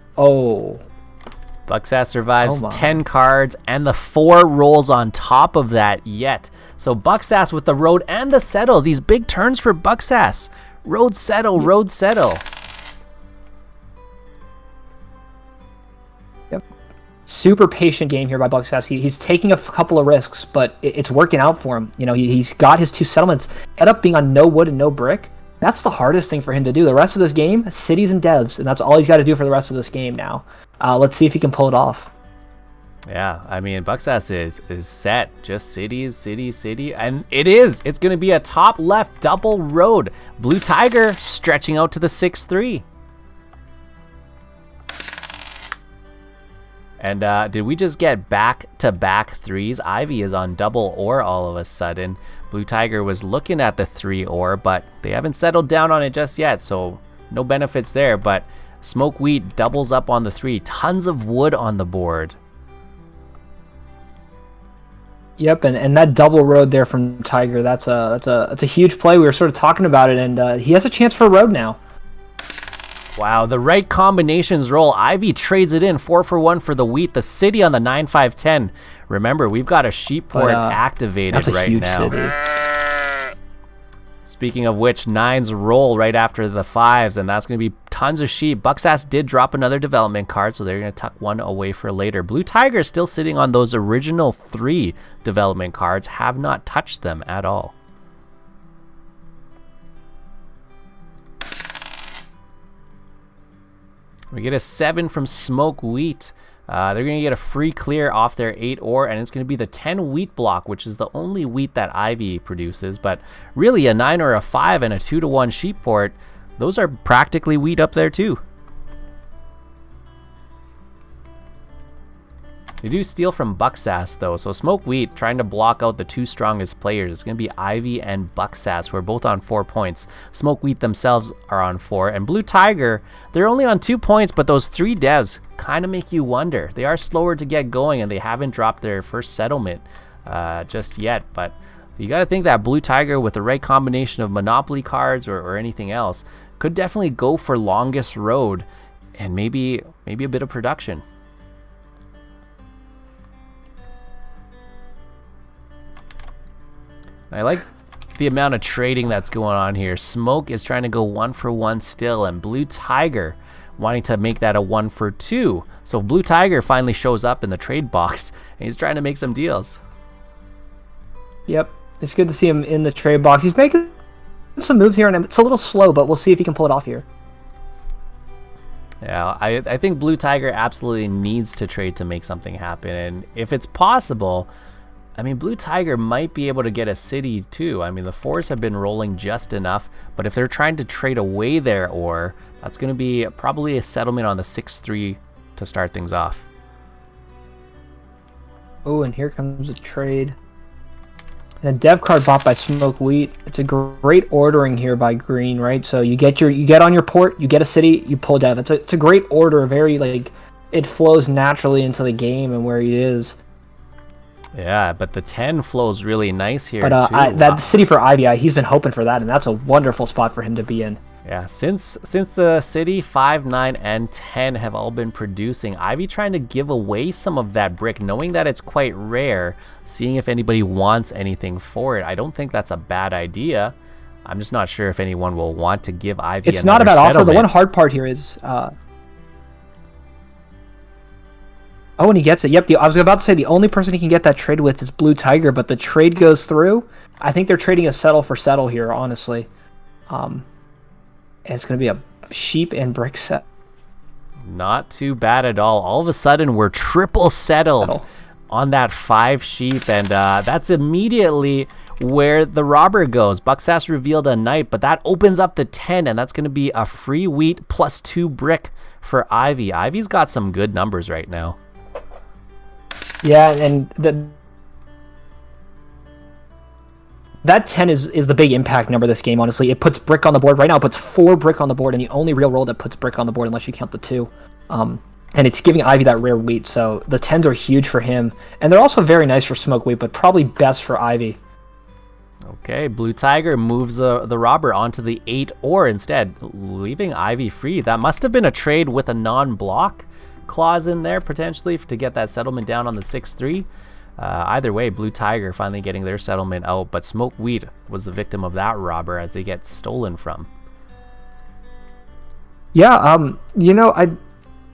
Bucksass survives 10 cards, and the 4 rolls on top of that yet. So Bucksass with the road and the settle. These big turns for Bucksass. Road settle, road settle. Yep. Super patient game here by Bucksass. He's taking a couple of risks, but it's working out for him. You know, he's got his 2 settlements. End up being on no wood and no brick. That's the hardest thing for him to do. The rest of this game, cities and devs, and that's all he's got to do for the rest of this game now. Let's see if he can pull it off. Yeah, I mean, Bucksass is set. Just cities, city, city, and it is. It's going to be a top left double road. Blue Tiger stretching out to the 6-3. And did we just get back-to-back 3s? Ivy is on double ore all of a sudden. Blue Tiger was looking at the 3 ore, but they haven't settled down on it just yet, so no benefits there. But Smoke Wheat doubles up on the 3. Tons of wood on the board. Yep, and that double road there from Tiger, that's a huge play. We were sort of talking about it, and he has a chance for a road now. Wow, the right combinations roll. Ivy trades it in 4 for 1 for the wheat. The city on the 9-5-10. Remember, we've got a sheep port activated right now. City. Speaking of which, 9s roll right after the 5s, and that's going to be tons of sheep. Bucksass did drop another development card, so they're going to tuck one away for later. Blue Tiger is still sitting on those original 3 development cards, have not touched them at all. We get a 7 from Smoke Wheat. They're going to get a free clear off their 8 ore, and it's going to be the 10 wheat block, which is the only wheat that Ivy produces. But really, a 9 or a 5 and a 2-to-1 sheep port, those are practically wheat up there too. They do steal from Bucksass though, so Smoke Wheat trying to block out the 2 strongest players. It's going to be Ivy and Bucksass, who are both on 4 points. Smoke Wheat themselves are on 4, and Blue Tiger, they're only on 2 points, but those 3 devs kind of make you wonder. They are slower to get going, and they haven't dropped their first settlement just yet, but you got to think that Blue Tiger, with the right combination of Monopoly cards or anything else, could definitely go for longest road and maybe a bit of production. I like the amount of trading that's going on here. Smoke is trying to go 1-for-1 still, and Blue Tiger wanting to make that a 1-for-2. So Blue Tiger finally shows up in the trade box, and he's trying to make some deals. Yep, it's good to see him in the trade box. He's making some moves here, and it's a little slow, but we'll see if he can pull it off here. Yeah, I think Blue Tiger absolutely needs to trade to make something happen, and if it's possible, I mean, Blue Tiger might be able to get a city too. I mean, the fours have been rolling just enough, but if they're trying to trade away their ore, that's going to be probably a settlement on the 6-3 to start things off. Oh, and here comes a trade. And a dev card bought by Smoke Wheat. It's a great ordering here by Green, right? So you get on your port, you get a city, you pull dev. It's a great order, very like it flows naturally into the game and where he is. Yeah, but the 10 flows really nice here, but too. That city for Ivy, he's been hoping for that, and that's a wonderful spot for him to be in. Yeah, since the city 5, 9, and 10 have all been producing, Ivy trying to give away some of that brick, knowing that it's quite rare, seeing if anybody wants anything for it. I don't think that's a bad idea. I'm just not sure if anyone will want to give Ivy It's not about offer. The one hard part here is... Oh, and he gets it. Yep, I was about to say the only person he can get that trade with is Blue Tiger, but the trade goes through. I think they're trading a settle for settle here, honestly. And it's going to be a sheep and brick set. Not too bad at all. All of a sudden, we're triple settled on that 5 sheep, and that's immediately where the robber goes. Bucksass revealed a knight, but that opens up the 10, and that's going to be a free wheat plus 2 brick for Ivy. Ivy's got some good numbers right now. Yeah, and that 10 is the big impact number of this game, honestly. It puts brick on the board. Right now it puts 4 brick on the board, and the only real roll that puts brick on the board, unless you count the 2. And it's giving Ivy that rare wheat, so the 10s are huge for him. And they're also very nice for Smoke Wheat, but probably best for Ivy. Okay, Blue Tiger moves the robber onto the 8 ore instead, leaving Ivy free. That must have been a trade with a non-block clause in there, potentially, to get that settlement down on the 6-3. Either way, Blue Tiger finally getting their settlement out, but Smoke Wheat was the victim of that robber as they get stolen from. Yeah,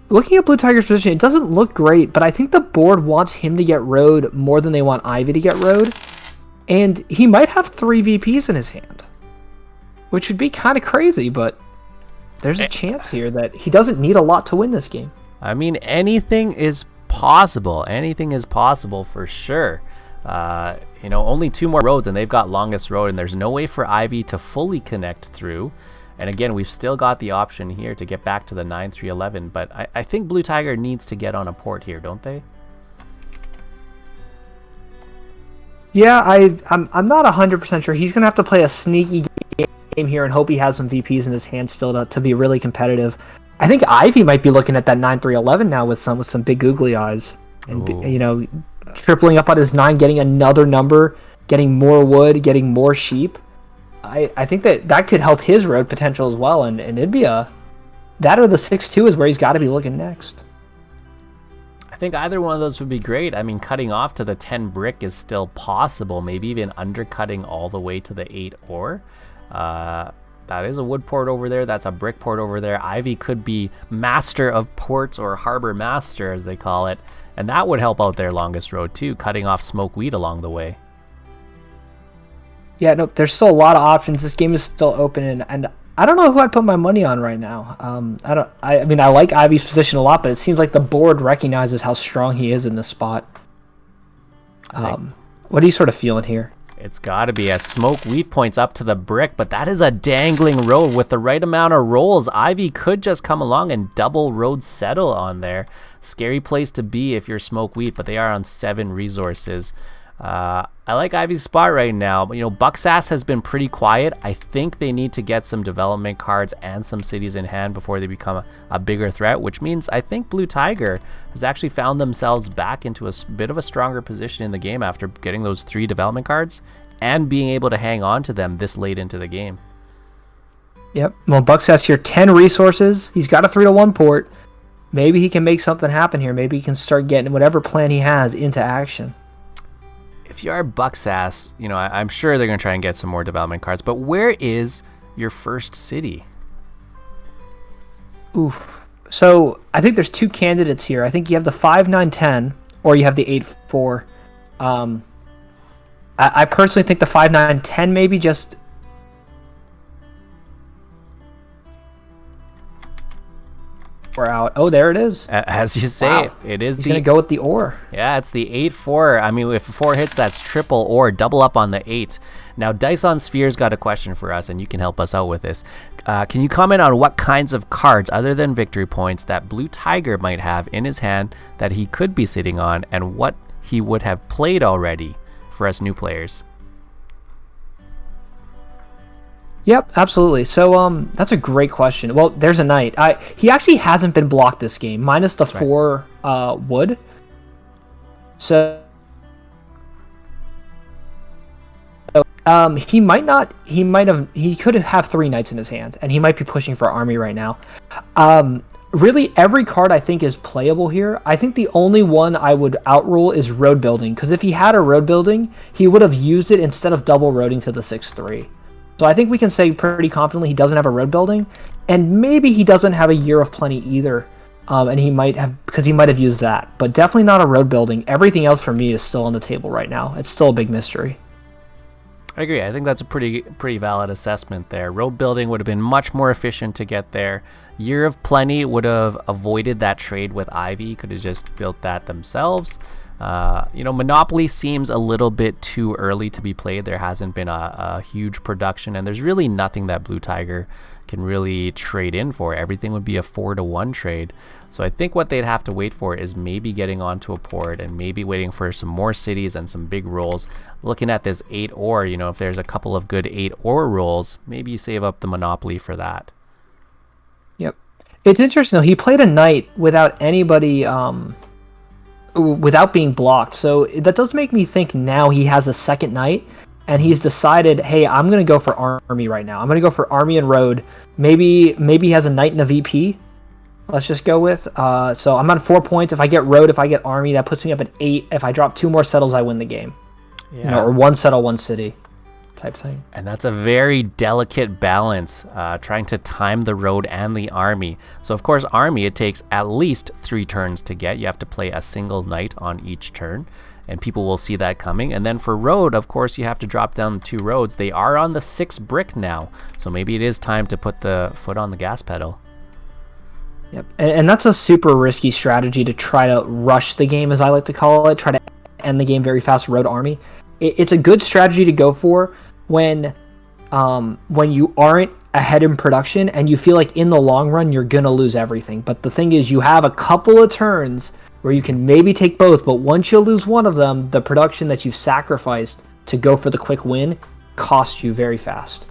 looking at Blue Tiger's position, it doesn't look great, but I think the board wants him to get road more than they want Ivy to get road, and he might have 3 VPs in his hand, which would be kind of crazy, but there's a chance here that he doesn't need a lot to win this game. I mean, anything is possible. Anything is possible for sure. Only 2 more roads, and they've got longest road, and there's no way for Ivy to fully connect through. And again, we've still got the option here to get back to the 9-3-11, but I think Blue Tiger needs to get on a port here, don't they? Yeah, I'm not 100% sure. He's going to have to play a sneaky game here and hope he has some VPs in his hand still to be really competitive. I think Ivy might be looking at that 9-3-11 now with some big googly eyes, and tripling up on his 9, getting another number, getting more wood, getting more sheep. I think that could help his road potential as well, and it'd be that or the 6-2 is where he's got to be looking next. I think either one of those would be great. I mean, cutting off to the 10 brick is still possible, maybe even undercutting all the way to the 8 ore. That is a wood port over there. That's a brick port over there. Ivy could be master of ports, or harbor master as they call it, and that would help out their longest road too, cutting off Smoke Wheat along the way. Yeah, no, there's still a lot of options. This game is still open, and I don't know who I'd put my money on right now. I mean, I like Ivy's position a lot, but it seems like the board recognizes how strong he is in this spot. What are you sort of feeling here? It's got to be as Smoke Wheat points up to the brick, but that is a dangling road. With the right amount of rolls, Ivy could just come along and double road settle on there. Scary place to be if you're Smoke Wheat, but they are on 7 resources. I like Ivy's spot right now. Bucksass has been pretty quiet. I think they need to get some development cards and some cities in hand before they become a bigger threat, which means I think Blue Tiger has actually found themselves back into a bit of a stronger position in the game after getting those 3 development cards and being able to hang on to them this late into the game. Yep. Well, Bucksass here, 10 resources. He's got a 3-1 port. Maybe he can make something happen here. Maybe he can start getting whatever plan he has into action. if you are Bucksass, I'm sure they're going to try and get some more development cards. But where is your first city? Oof. So I think there's two candidates here. I think you have the 5, 9, 10, or you have the 8, 4. I personally think the 5, 9, 10 maybe just... We're out. Oh, there it is. As you say, wow. It is He's going to go with the ore. Yeah, it's the 8-4. I mean, if 4 hits, that's triple ore, double up on the 8. Now, Dice on Spheres got a question for us, and you can help us out with this. Can you comment on what kinds of cards, other than victory points, that Blue Tiger might have in his hand that he could be sitting on, and what he would have played already for us new players? Yep, absolutely. So that's a great question. Well, there's a knight. He actually hasn't been blocked this game, minus the 4 wood. So he could have 3 knights in his hand, and he might be pushing for army right now. Really, every card I think is playable here. I think the only one I would outrule is road building, because if he had a road building, he would have used it instead of double roading to the 6-3. So I think we can say pretty confidently he doesn't have a road building, and maybe he doesn't have a Year of Plenty either, and he might have, because he might have used that, but definitely not a road building. Everything else for me is still on the table right now. It's still a big mystery. I agree. I think that's a pretty valid assessment there. Road building would have been much more efficient to get there. Year of Plenty would have avoided that trade with Ivy. Could have just built that themselves. Monopoly seems a little bit too early to be played. There hasn't been a huge production, and there's really nothing that Blue Tiger can really trade in for. Everything would be a 4-to-1 trade. So I think what they'd have to wait for is maybe getting onto a port and maybe waiting for some more cities and some big rolls. Looking at this 8 ore, if there's a couple of good 8 ore rolls, maybe you save up the Monopoly for that. Yep. It's interesting though, he played a knight without anybody without being blocked. So that does make me think now he has a second knight, and he's decided, hey, I'm going to go for army right now. I'm going to go for army and road. Maybe he has a knight and a VP. Let's just go with. So I'm on 4 points. If I get road, if I get army, that puts me up at 8. If I drop 2 more settles, I win the game. Yeah. Or 1 settle, 1 city type thing. And that's a very delicate balance, trying to time the road and the army. So of course, army, it takes at least 3 turns to get. You have to play a single knight on each turn, and people will see that coming. And then for road, of course, you have to drop down 2 roads. They are on the 6 brick now, so maybe it is time to put the foot on the gas pedal. Yep, and that's a super risky strategy to try to rush the game, as I like to call it, try to end the game very fast, road army. It's a good strategy to go for when you aren't ahead in production and you feel like in the long run you're gonna lose everything. But the thing is, you have a couple of turns where you can maybe take both, but once you lose one of them, the production that you've sacrificed to go for the quick win costs you very fast.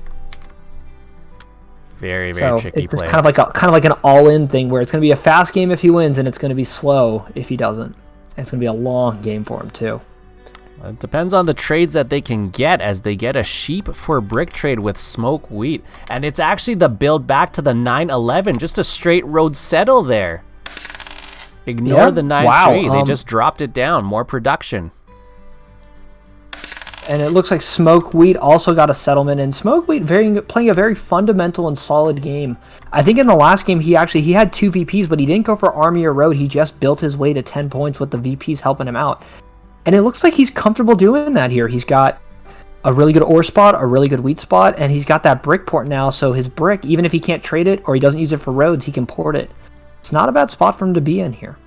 Very tricky it's just play. kind of like an all-in thing where it's going to be a fast game if he wins, and it's going to be slow if he doesn't. And it's going to be a long game for him too. It depends on the trades that they can get, as they get a sheep for brick trade with smoke wheat, and it's actually the build back to the 9-11, just a straight road settle there. Ignore the 9-3. They just dropped it down. More production. And it looks like Smoke Wheat also got a settlement, and Smoke Wheat playing a very fundamental and solid game. I think in the last game he had 2 VPs, but he didn't go for army or road. He just built his way to 10 points with the VPs helping him out. And it looks like he's comfortable doing that here. He's got a really good ore spot, a really good wheat spot, and he's got that brick port now, so his brick, even if he can't trade it or he doesn't use it for roads, he can port it. It's not a bad spot for him to be in here.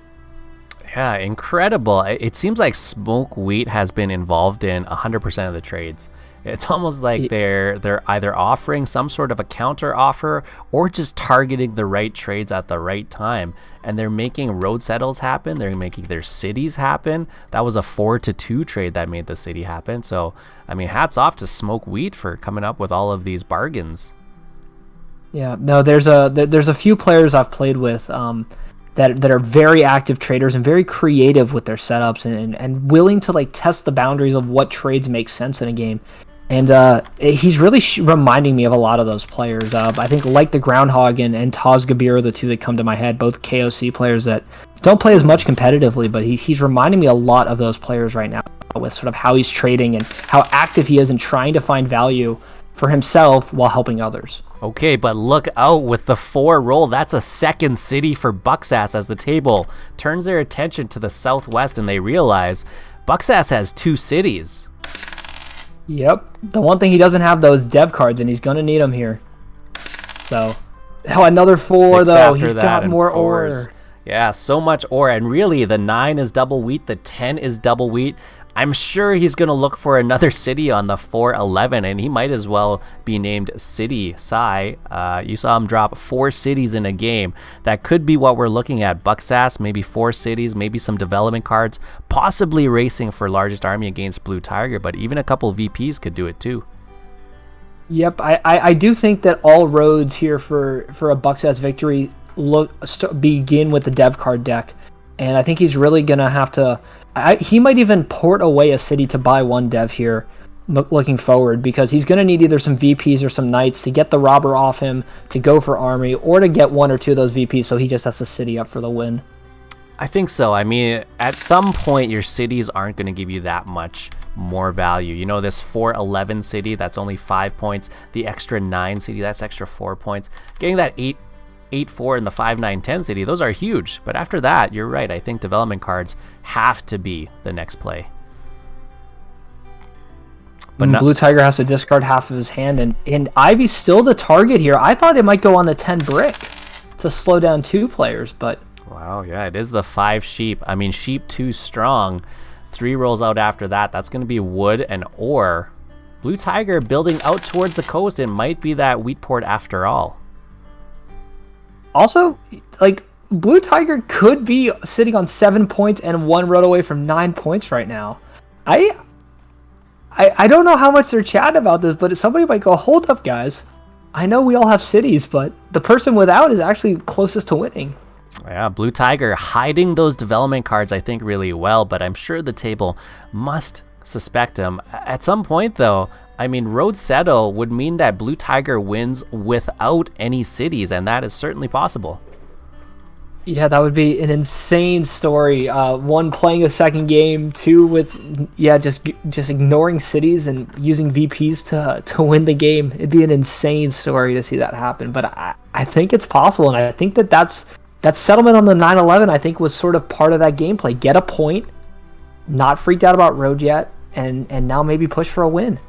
Yeah, incredible. It seems like Smoke Wheat has been involved in 100% of the trades. It's almost like they're either offering some sort of a counter offer or just targeting the right trades at the right time. And they're making road settles happen. They're making their cities happen. That was a 4-2 trade that made the city happen. So, I mean, hats off to Smoke Wheat for coming up with all of these bargains. Yeah, no, there's a few players I've played with that are very active traders and very creative with their setups and willing to like test the boundaries of what trades make sense in a game. And he's really reminding me of a lot of those players. I think like the Groundhog and Taz Gabir are the two that come to my head, both KOC players that don't play as much competitively, but he's reminding me a lot of those players right now. with sort of how he's trading and how active he is in trying to find value for himself while helping others. Okay, but look out with the 4 roll. That's a second city for Bucksass as the table turns their attention to the southwest and they realize Bucksass has 2 cities. Yep. The one thing he doesn't have, though, is dev cards, and he's going to need them here. So, another 4, though. He's got more ore. Yeah, so much ore. And really, the 9 is double wheat. The 10 is double wheat. I'm sure he's going to look for another city on the 4-11, and he might as well be named City Sai. You saw him drop 4 cities in a game. That could be what we're looking at. Bucksass, maybe 4 cities, maybe some development cards, possibly racing for largest army against Blue Tiger, but even a couple VPs could do it too. Yep, I do think that all roads here for a Bucksass victory begin with the dev card deck, and I think he's really going to have to... he might even port away a city to buy 1 dev here looking forward, because he's going to need either some VPs or some knights to get the robber off him to go for army, or to get 1 or 2 of those VPs so he just has to city up for the win. I think so. I mean, at some point your cities aren't going to give you that much more value. You know, this 4-11 city, that's only 5 points. The extra 9 city, that's extra 4 points. Getting that 8-4 in the 5-9-10 city, those are huge. But after that, you're right. I think development cards have to be the next play. But Blue Tiger has to discard half of his hand, and Ivy's still the target here. I thought it might go on the 10 brick to slow down 2 players, but... Wow, yeah, it is the 5 sheep. I mean, sheep 2 strong. 3 rolls out after that. That's going to be wood and ore. Blue Tiger building out towards the coast. It might be that wheat port after all. Also, like, Blue Tiger could be sitting on 7 points and 1 road away from 9 points right now. I don't know how much they're chatting about this, but somebody might go, hold up, guys. I know we all have cities, but the person without is actually closest to winning. Yeah, Blue Tiger hiding those development cards, I think, really well, but I'm sure the table must suspect him. At some point, though, I mean, road settle would mean that Blue Tiger wins without any cities, and that is certainly possible. Yeah, that would be an insane story. 1, playing a second game. 2, with just ignoring cities and using VPs to win the game. It'd be an insane story to see that happen. But I think it's possible, and I think that settlement on the 9-11, I think, was sort of part of that gameplay. Get a point, not freaked out about road yet, and now maybe push for a win.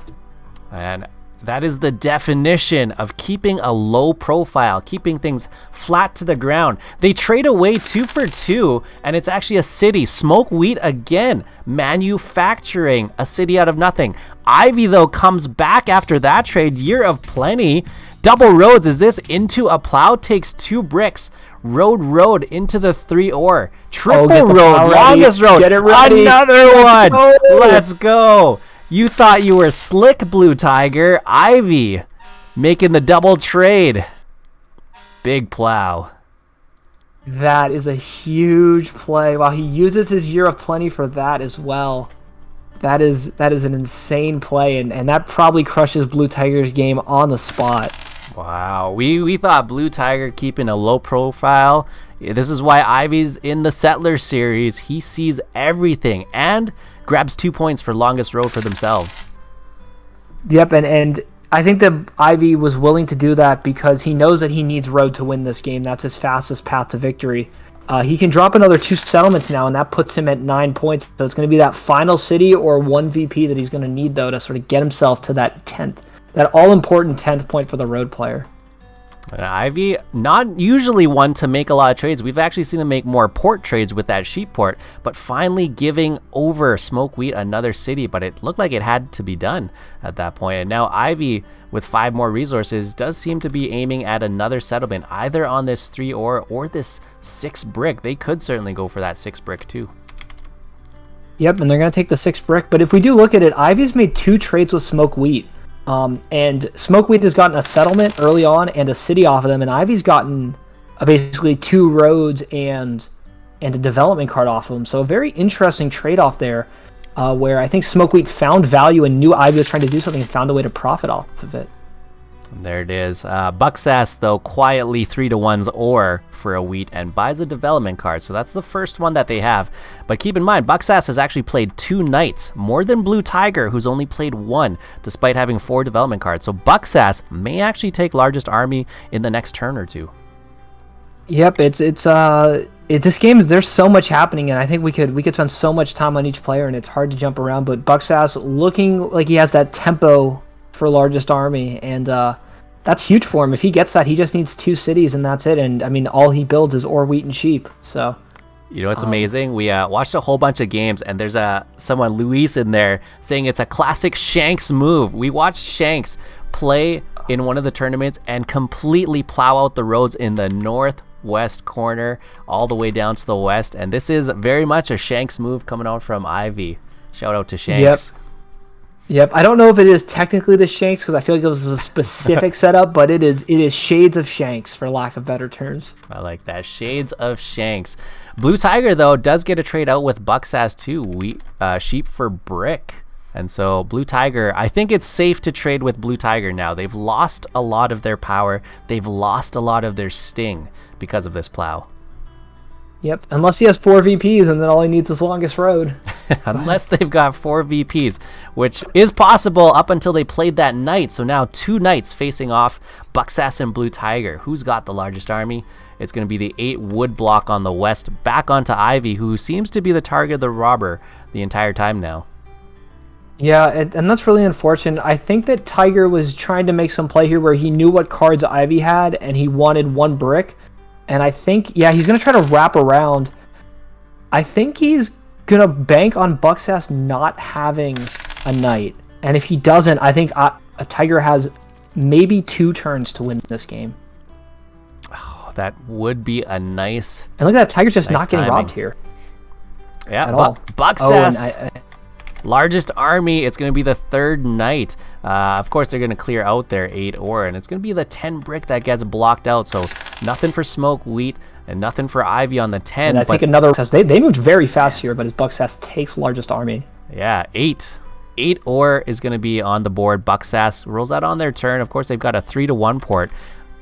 And that is the definition of keeping a low profile, keeping things flat to the ground. They trade away 2 for 2, and it's actually a city. Smoke Wheat again, manufacturing a city out of nothing. Ivy, though, comes back after that trade. Year of Plenty. Double roads. Is this into a plow? Takes 2 bricks. Road into the 3 ore. Triple road, longest road. Get it ready. Another one. Let's go. You thought you were slick, Blue Tiger. Ivy making the double trade. Big plow. That is a huge play. Wow, he uses his Year of Plenty for that as well. That is an insane play, and that probably crushes Blue Tiger's game on the spot. Wow, we thought Blue Tiger keeping a low profile. This is why Ivy's in the Settler series. He sees everything and grabs 2 points for longest road for themselves. Yep, and I think that Ivy was willing to do that because he knows that he needs road to win this game. That's his fastest path to victory. He can drop another 2 settlements now, and that puts him at 9 points. So it's going to be that final city or 1 VP that he's going to need, though, to sort of get himself to that 10th. That all-important 10th point for the road player. Ivy, not usually one to make a lot of trades. We've actually seen him make more port trades with that sheep port, but finally giving over Smoke Wheat another city, but it looked like it had to be done at that point. And now Ivy, with 5 more resources, does seem to be aiming at another settlement, either on this 3 ore or this 6 brick. They could certainly go for that 6 brick too. Yep, and they're going to take the 6 brick, but if we do look at it, Ivy's made 2 trades with Smoke Wheat. And Smoke Wheat has gotten a settlement early on and a city off of them, and Ivy's gotten basically 2 roads and a development card off of them. So a very interesting trade-off there, where I think Smoke Wheat found value and knew Ivy was trying to do something and found a way to profit off of it. There it is. Bucksass, though, quietly 3-1's ore for a wheat and buys a development card. So that's the first one that they have. But keep in mind, Bucksass has actually played 2 knights, more than Blue Tiger, who's only played 1, despite having 4 development cards. So Bucksass may actually take largest army in the next turn or 2. Yep, this game, there's so much happening, and I think we could spend so much time on each player, and it's hard to jump around. But Bucksass looking like he has that tempo for largest army, and that's huge for him. If he gets that, he just needs 2 cities, and that's it. And I mean, all he builds is ore, wheat, and sheep. So, you know, it's amazing. We watched a whole bunch of games, and there's someone, Luis, in there saying it's a classic Shanks move. We watched Shanks play in one of the tournaments and completely plow out the roads in the northwest corner all the way down to the west, and this is very much a Shanks move coming out from Ivy. Shout out to Shanks. Yep. I don't know if it is technically the Shanks, because I feel like it was a specific setup, but it is shades of Shanks, for lack of better terms. I like that. Shades of Shanks. Blue Tiger, though, does get a trade out with Bucksass too. Sheep for brick. And so Blue Tiger, I think it's safe to trade with Blue Tiger now. They've lost a lot of their power. They've lost a lot of their sting because of this plow. Yep, unless he has 4 VPs, and then all he needs is longest road. Unless they've got 4 VPs, which is possible up until they played that knight. So now 2 knights facing off, Bucksass and Blue Tiger. Who's got the largest army? It's going to be the 8 wood block on the west, back onto Ivy, who seems to be the target of the robber the entire time now. Yeah, and that's really unfortunate. I think that Tiger was trying to make some play here where he knew what cards Ivy had, and he wanted 1 brick. And I think, yeah, he's going to try to wrap around. I think he's going to bank on Bucksass not having a knight. And if he doesn't, I think a Tiger has maybe 2 turns to win this game. Oh, that would be a nice... And look at that, Tiger's just nice not getting timing. robbed here. Yeah, at all. Bucksass... largest army, it's going to be the 3rd knight. Of course, they're going to clear out their 8 ore, and it's going to be the 10 brick that gets blocked out. So nothing for Smoke Wheat and nothing for Ivy on the 10. And I think another... They moved very fast here, but his Bucksass takes largest army. Yeah, 8 ore is going to be on the board. Bucksass rolls out on their turn. Of course, they've got a 3-1 port.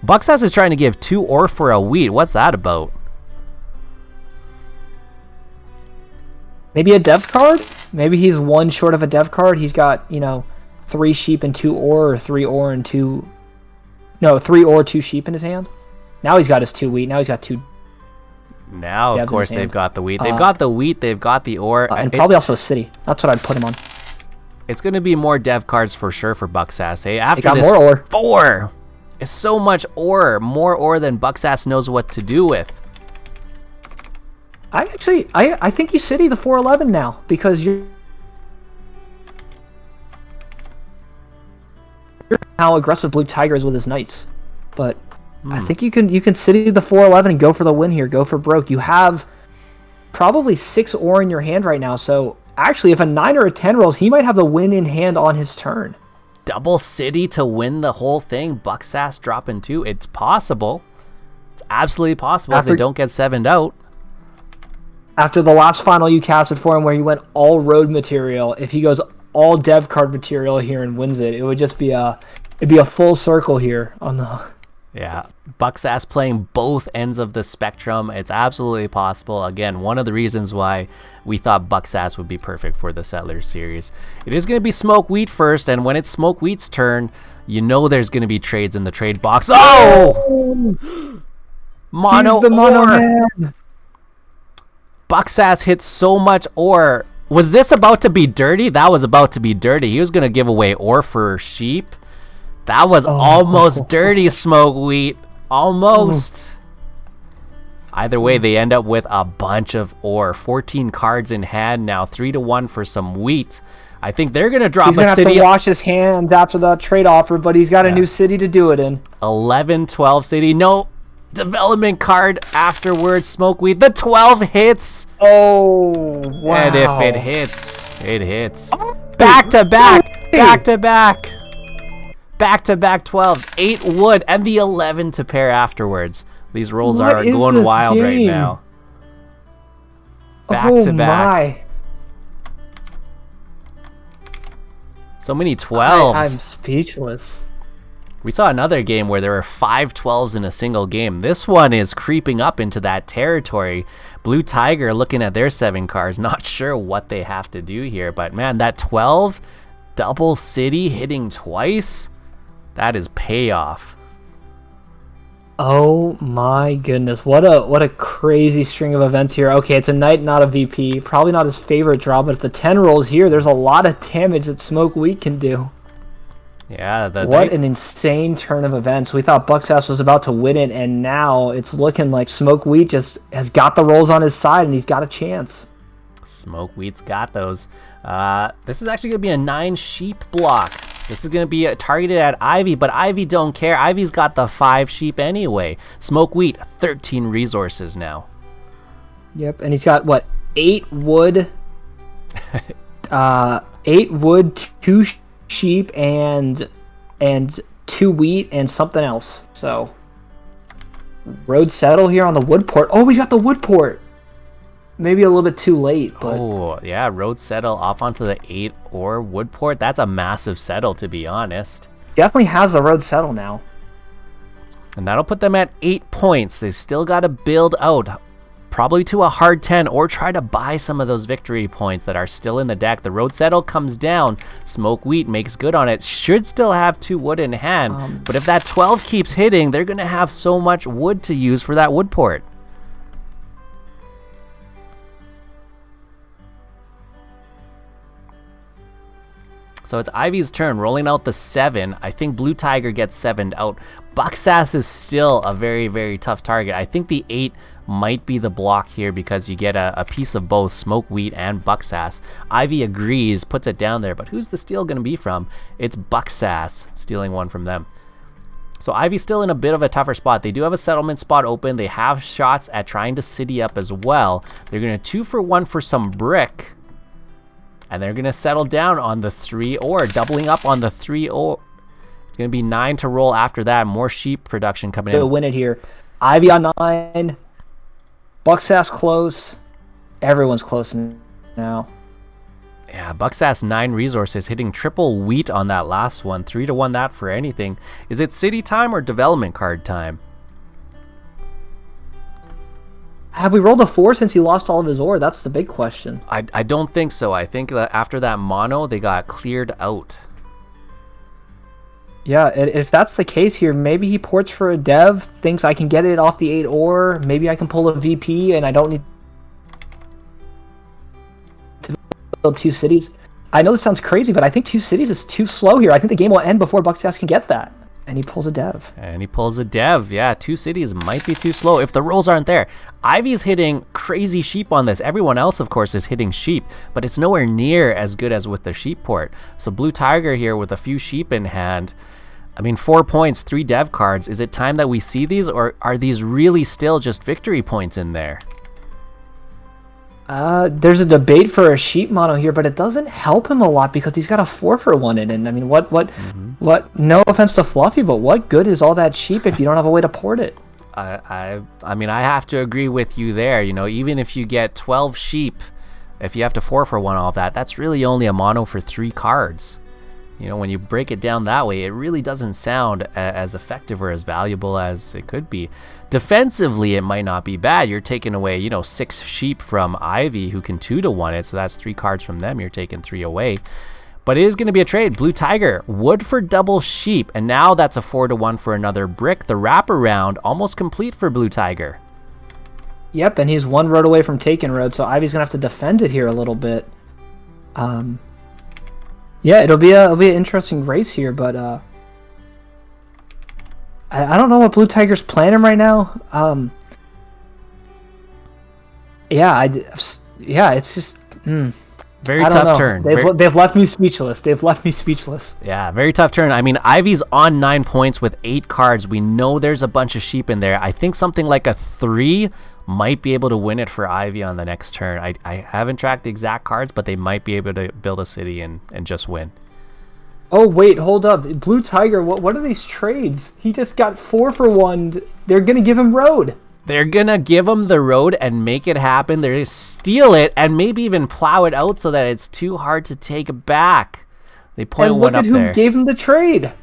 Bucksass is trying to give 2 ore for a wheat. What's that about? Maybe a dev card? Maybe he's 1 short of a dev card. He's got, 3 sheep and 2 ore, or 3 ore and 2... No, 3 ore, 2 sheep in his hand. Now he's got his 2 wheat. Now he's got 2... Now, of course, they've got the wheat. They've got the wheat. They've got the ore. And probably also a city. That's what I'd put him on. It's going to be more dev cards for sure for Bucksass. Hey, after got this, more ore. 4 is so much ore. More ore than Bucksass knows what to do with. I think you city the 411 now, because you're how aggressive Blue Tiger is with his knights. But I think you can city the 411 and go for the win here. Go for broke. You have probably 6 ore in your hand right now. So actually, if a 9 or a 10 rolls, he might have the win in hand on his turn. Double city to win the whole thing. Bucksass dropping 2. It's possible. It's absolutely possible if they don't get 7'd out. After the last final you casted for him where he went all road material, if he goes all dev card material here and wins it, it would just be a full circle here on the... Yeah, Bucksass playing both ends of the spectrum. It's absolutely possible. Again, one of the reasons why we thought Bucksass would be perfect for the Settlers series. It is going to be Smoke Wheat first, and when it's Smoke Wheat's turn, you know there's going to be trades in the trade box. Oh! Mono He's the mono ore. man. Bucksass hits so much ore. Was this about to be dirty? That was about to be dirty. He was going to give away ore for sheep. That was almost dirty, Smoke Wheat. Almost. Either way, they end up with a bunch of ore. 14 cards in hand now. 3-1 for some wheat. I think they're going to drop a city. He's going to have to wash his hands after the trade offer, but he's got a new city to do it in. 11-12 city. No development card afterwards. Smoke Wheat. The 12 hits. Oh, wow. And if it hits, it hits. Back to back. Back to back. Back-to-back 12s, 8 wood, and the 11 to pair afterwards. These rolls are going wild right now. Back-to-back. So many 12s. I'm speechless. We saw another game where there were 5 12s in a single game. This one is creeping up into that territory. Blue Tiger looking at their 7 cards, not sure what they have to do here, but man, that 12 double city hitting twice, that is payoff. Oh my goodness, what a crazy string of events here. Okay, it's a knight, not a VP. Probably not his favorite draw, but if the 10 rolls here, there's a lot of damage that Smoke Wheat can do. Yeah, what an insane turn of events. We thought Bucksass was about to win it, and now it's looking like Smoke Wheat just has got the rolls on his side, and he's got a chance. Smoke Wheat's got those. This is actually going to be a 9 sheep block. This is going to be targeted at Ivy, but Ivy don't care. Ivy's got the 5 sheep anyway. Smoke Wheat, 13 resources now. Yep, and he's got, what, 8 wood, 8 wood, 2 sheep, and 2 wheat, and something else. So, road settle here on the wood port. Oh, we got the wood port! Maybe a little bit too late, but... Oh, yeah, road settle off onto the 8 or wood port. That's a massive settle, to be honest. Definitely has the road settle now. And that'll put them at 8 points. They still got to build out, probably to a hard 10, or try to buy some of those victory points that are still in the deck. The road settle comes down. Smoke Wheat makes good on it. Should still have 2 wood in hand, but if that 12 keeps hitting, they're going to have so much wood to use for that wood port. So it's Ivy's turn, rolling out the 7. I think Blue Tiger gets 7'd out. Bucksass is still a very, very tough target. I think the 8 might be the block here because you get a piece of both Smoke Wheat and Bucksass. Ivy agrees, puts it down there, but who's the steal going to be from? It's Bucksass stealing one from them. So Ivy's still in a bit of a tougher spot. They do have a settlement spot open. They have shots at trying to city up as well. They're going to 2 for 1 for some brick. And they're going to settle down on the 3 ore, doubling up on the 3 ore. It's going to be 9 to roll after that. More sheep production coming in. They'll win it here. Ivy on 9. Bucksass close. Everyone's close now. Yeah, Bucksass 9 resources, hitting triple wheat on that last one. 3 to 1 that for anything. Is it city time or development card time? Have we rolled a 4 since he lost all of his ore? That's the big question. I don't think so. I think that after that mono, they got cleared out. Yeah, if that's the case here, maybe he ports for a dev, thinks I can get it off the 8 ore, maybe I can pull a VP and I don't need to build 2 cities. I know this sounds crazy, but I think 2 cities is too slow here. I think the game will end before Bucksass can get that. And he pulls a dev. And he pulls a dev. Yeah, 2 cities might be too slow if the rolls aren't there. Ivy's hitting crazy sheep on this. Everyone else, of course, is hitting sheep, but it's nowhere near as good as with the sheep port. So Blue Tiger here with a few sheep in hand. I mean, 4 points, 3 dev cards. Is it time that we see these, or are these really still just victory points in there? There's a debate for a sheep mono here, but it doesn't help him a lot because he's got a 4 for 1 in it. And I mean, what? No offense to Fluffy, but what good is all that sheep if you don't have a way to port it? I mean, I have to agree with you there. You know, even if you get 12 sheep, if you have to 4 for 1, all of that, that's really only a mono for 3 cards. You know, when you break it down that way, it really doesn't sound as effective or as valuable as it could be. Defensively, it might not be bad. You're taking away, 6 sheep from Ivy, who can 2 to 1 it, so that's 3 cards from them. You're taking 3 away. But it is going to be a trade. Blue Tiger, wood for double sheep, and now that's a 4 to 1 for another brick. The wraparound almost complete for Blue Tiger. Yep, and he's 1 road away from taking road, so Ivy's going to have to defend it here a little bit. Yeah, it'll be an interesting race here, but I don't know what Blue Tiger's planning right now. It's just very tough turn. They've left me speechless. Yeah, very tough turn. I mean, Ivy's on 9 points with 8 cards. We know there's a bunch of sheep in there. I think something like a 3 might be able to win it for Ivy on the next turn. I haven't tracked the exact cards, but they might be able to build a city and just win. Oh, wait, hold up. Blue Tiger, what are these trades? He just got 4 for 1. They're going to give him road. They're going to give him the road and make it happen. They're going to steal it and maybe even plow it out so that it's too hard to take back. They point one up there. And look at who gave him the trade.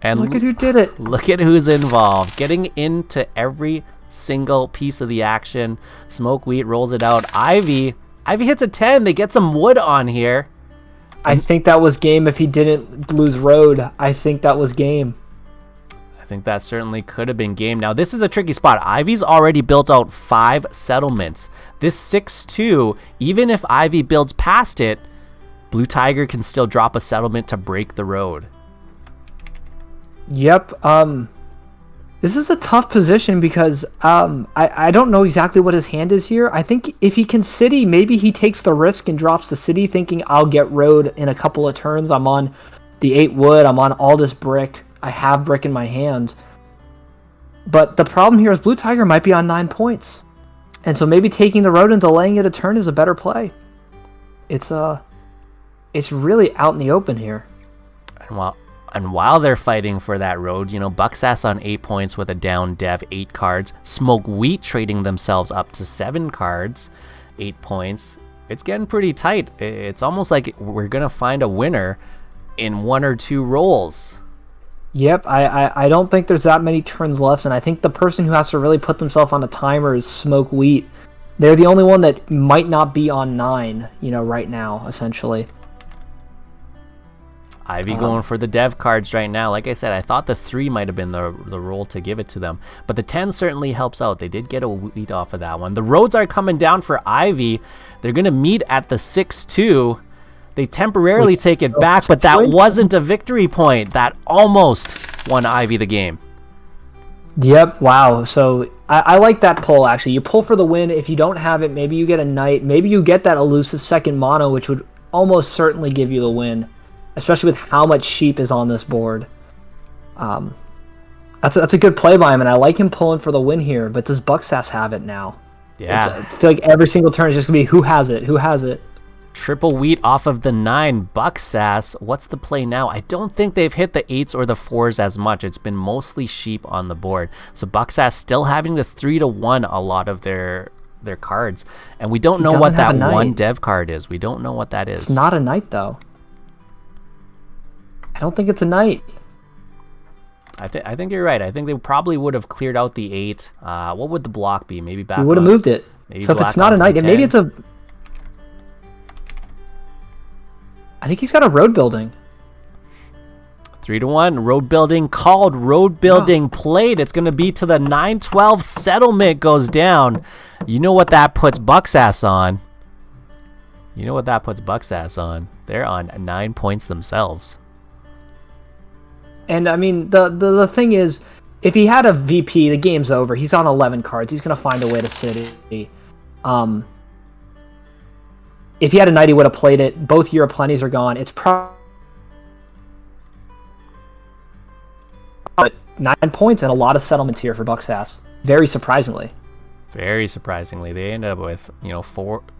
And look at who did it. Look at who's involved. Getting into every single piece of the action. Smoke Wheat rolls it out. Ivy hits a 10. They get some wood on here. I think that was game if he didn't lose road. I think that was game. I think that certainly could have been game. Now, this is a tricky spot. Ivy's already built out 5 settlements. This 6-2, even if Ivy builds past it, Blue Tiger can still drop a settlement to break the road. Yep. This is a tough position because I don't know exactly what his hand is here. I think if he can city, maybe he takes the risk and drops the city thinking I'll get road in a couple of turns. I'm on the 8 wood. I'm on all this brick. I have brick in my hand. But the problem here is Blue Tiger might be on 9 points. And so maybe taking the road and delaying it a turn is a better play. It's really out in the open here. And while they're fighting for that road, Bucksass on 8 points with a down dev, 8 cards. Smoke Wheat trading themselves up to 7 cards, 8 points. It's getting pretty tight. It's almost like we're going to find a winner in 1 or 2 rolls. Yep, I don't think there's that many turns left, and I think the person who has to really put themselves on a timer is Smoke Wheat. They're the only one that might not be on 9, right now, essentially. Ivy going for the dev cards right now. Like I said, I thought the 3 might have been the roll to give it to them. But the 10 certainly helps out. They did get a wheat off of that one. The roads are coming down for Ivy. They're going to meet at the 6-2. They temporarily take it back, but that wasn't a victory point. That almost won Ivy the game. Yep, wow. So I like that pull, actually. You pull for the win. If you don't have it, maybe you get a knight. Maybe you get that elusive second mono, which would almost certainly give you the win. Especially with how much sheep is on this board. That's a good play by him, and I like him pulling for the win here, but does Bucksass have it now? Yeah. I feel like every single turn is just going to be who has it, who has it. Triple wheat off of the 9. Bucksass, what's the play now? I don't think they've hit the 8s or the 4s as much. It's been mostly sheep on the board. So Bucksass still having the 3-1 a lot of their cards. And we don't know what that one dev card is. We don't know what that is. It's not a knight, though. I don't think it's a knight. I think you're right. I think they probably would have cleared out the 8. What would the block be? Maybe back. We would have moved it. So if it's not a knight, and maybe it's a. I think he's got a road building. 3-1 road building called. Road building played. It's going to be to the 9-12 settlement goes down. You know what that puts Bucksass on? They're on 9 points themselves. And I mean, the thing is, if he had a VP, the game's over. He's on 11 cards. He's going to find a way to city. If he had a knight, he would have played it. Both your plenties are gone. It's probably 9 points and a lot of settlements here for Bucksass. Very surprisingly. Very surprisingly. They ended up with,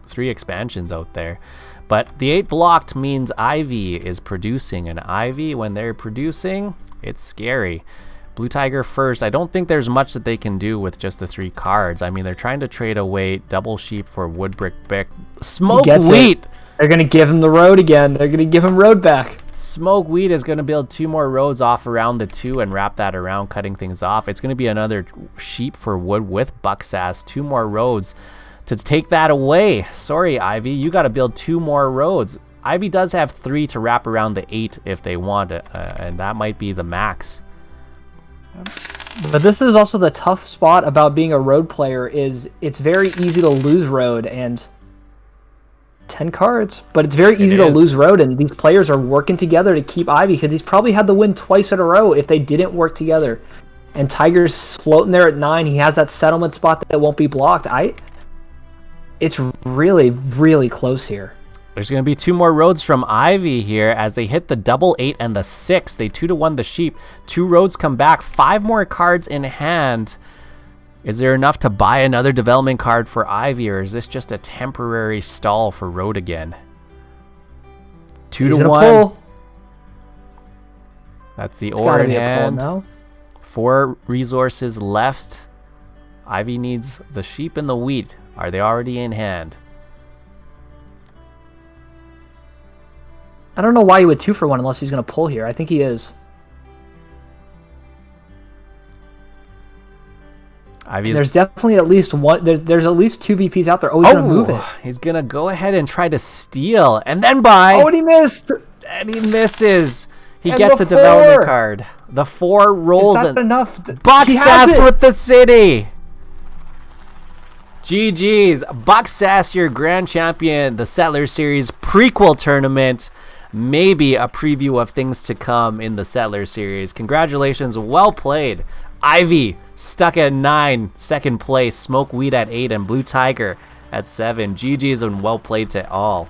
3 expansions out there. But the 8 blocked means Ivy is producing, and Ivy, when they're producing, it's scary. Blue Tiger first. I don't think there's much that they can do with just the 3 cards. I mean, they're trying to trade away double sheep for wood brick. Smoke Wheat! They're going to give him the road again. They're going to give him road back. Smoke Wheat is going to build 2 more roads off around the 2 and wrap that around, cutting things off. It's going to be another sheep for wood with Bucksass. 2 more roads to take that away. Sorry, Ivy. You got to build 2 more roads. Ivy does have 3 to wrap around the 8 if they want it, and that might be the max. But this is also the tough spot about being a road player is it's very easy to lose road and 10 cards, but it's very easy to lose road, and these players are working together to keep Ivy because he's probably had the win twice in a row if they didn't work together. And Tiger's floating there at 9. He has that settlement spot that won't be blocked. It's really, really close here. There's going to be 2 more roads from Ivy here as they hit the double 8 and the 6. They 2-1 the sheep. 2 roads come back. 5 more cards in hand. Is there enough to buy another development card for Ivy, or is this just a temporary stall for road again? 2-1. That's the ore in hand. 4 resources left. Ivy needs the sheep and the wheat. Are they already in hand? I don't know why he would 2 for 1 unless he's going to pull here. I think he is. There's definitely at least one. There's at least 2 VPs out there. Oh, he's gonna move it. He's gonna go ahead and try to steal and then buy. Oh, and he missed. And he misses. He And gets the a development 4. card. The 4 rolls Is that and enough? Bucksass with the city. GG's. Bucksass, your grand champion, the Settlers Series Prequel tournament. Maybe a preview of things to come in the Settlers Series. Congratulations. Well played. Ivy stuck at 9, second place. Smoke Weed at 8, and Blue Tiger at 7. GG's and well played to all.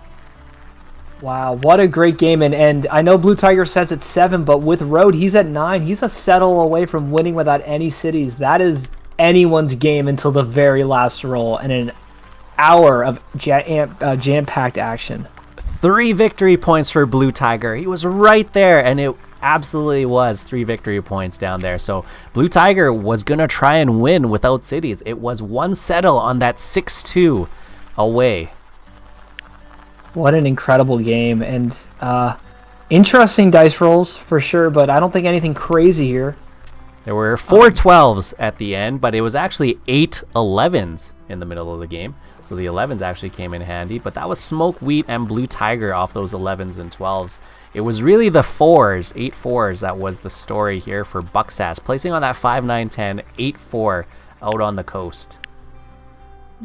Wow, what a great game. And I know Blue Tiger says it's 7, but with Road, he's at 9. He's a settle away from winning without any cities. That is anyone's game until the very last roll and an hour of jam-packed action. 3 victory points for Blue Tiger. He was right there, and it absolutely was 3 victory points down there. So Blue Tiger was going to try and win without cities. It was 1 settle on that 6-2 away. What an incredible game, and interesting dice rolls for sure, but I don't think anything crazy here. There were 4 12s at the end, but it was actually 8 11s in the middle of the game. So the 11s actually came in handy, but that was Smoke Wheat and Blue Tiger off those 11s and 12s. It was really the 4s, 8 4s, that was the story here for Bucksass, placing on that 5 9 10 8 4 out on the coast.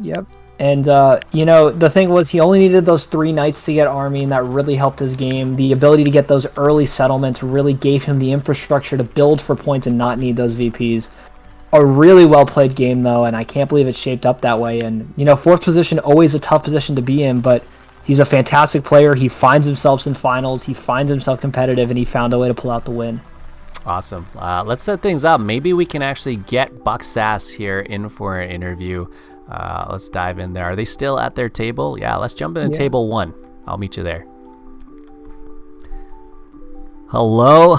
Yep. And, the thing was he only needed those 3 knights to get army, and that really helped his game. The ability to get those early settlements really gave him the infrastructure to build for points and not need those VPs. A really well-played game, though, and I can't believe it shaped up that way. And, 4th position, always a tough position to be in, but he's a fantastic player. He finds himself in finals. He finds himself competitive, and he found a way to pull out the win. Awesome. Let's set things up. Maybe we can actually get Bucksass here in for an interview. Let's dive in there. Are they still at their table? Yeah, let's jump into table 1. I'll meet you there. Hello.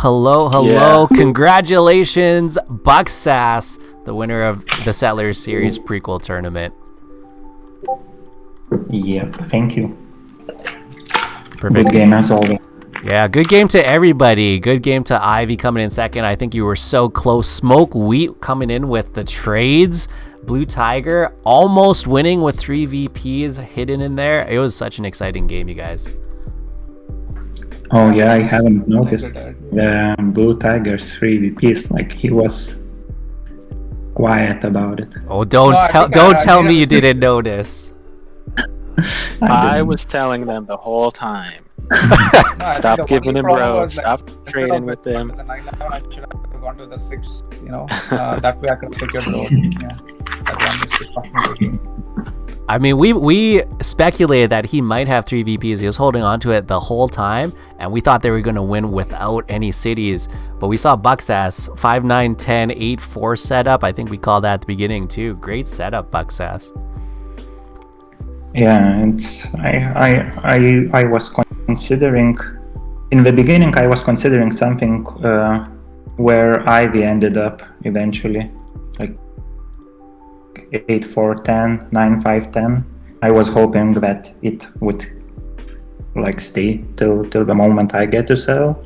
Yeah. Congratulations, Bucksass, the winner of the Settlers Series Prequel tournament. Yep, thank you. Perfect. Good game as always. Yeah, good game to everybody. Good game to Ivy coming in second. I think you were so close. Smoke Wheat coming in with the trades. Blue Tiger almost winning with 3 VPs hidden in there. It was such an exciting game, you guys. Oh yeah, I haven't noticed the Blue Tiger's 3 VPs. Like, he was quiet about it. Oh, don't tell me you didn't notice. I was telling them the whole time. Stop giving him roads. Stop trading with them. I should have gone to the 6. That way I could secure the road. Yeah, that one mistake cost me the game. I mean, we speculated that he might have 3 VPs. He was holding on to it the whole time, and we thought they were going to win without any cities. But we saw Bucksass 5 9 10 8 4 setup. I think we called that at the beginning too. Great setup, Bucksass. Yeah, and I was considering in the beginning. I was considering something where Ivy ended up eventually, like 8 4 10 9 5 10. I was hoping that it would like stay till the moment I get to sell,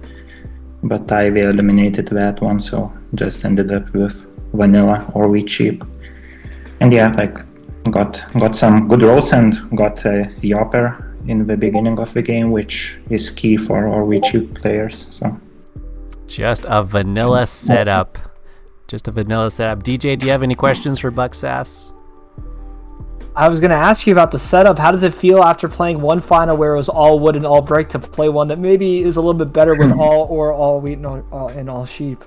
but Ivy eliminated that one, so just ended up with vanilla or wheat sheep. And yeah, like got some good rolls and got a Yopper in the beginning of the game, which is key for our wheat sheep players. So just a vanilla setup. DJ, do you have any questions for Bucksass? I was going to ask you about the setup. How does it feel after playing one final where it was all wood and all brick to play one that maybe is a little bit better with all wheat and all sheep?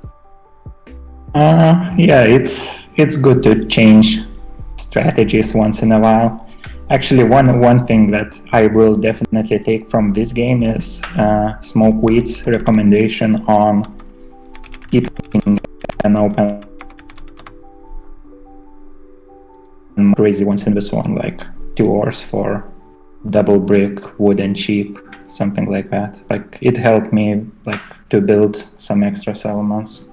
Yeah, it's good to change strategies once in a while. Actually, one thing that I will definitely take from this game is Smoke Wheat's recommendation on keeping an open crazy ones in this one, like 2 ores for double brick, wood and cheap, something like that. Like, it helped me like to build some extra settlements.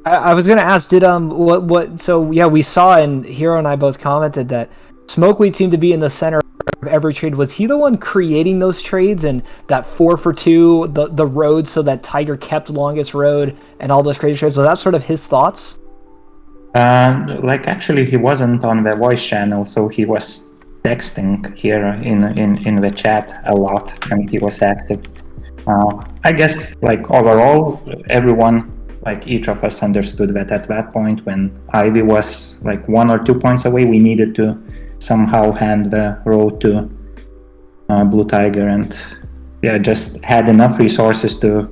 I was gonna ask, did what? So yeah, we saw, and Hero and I both commented that Smoke Wheat seemed to be in the center of every trade. Was he the one creating those trades and that 4 for 2, the road, so that Tiger kept longest road and all those crazy trades? Was that sort of his thoughts? Like actually, he wasn't on the voice channel, so he was texting here in the chat a lot, and he was active. I guess like overall, everyone, like each of us, understood that at that point when Ivy was like 1 or 2 points away, we needed to somehow hand the road to Blue Tiger, and yeah, just had enough resources to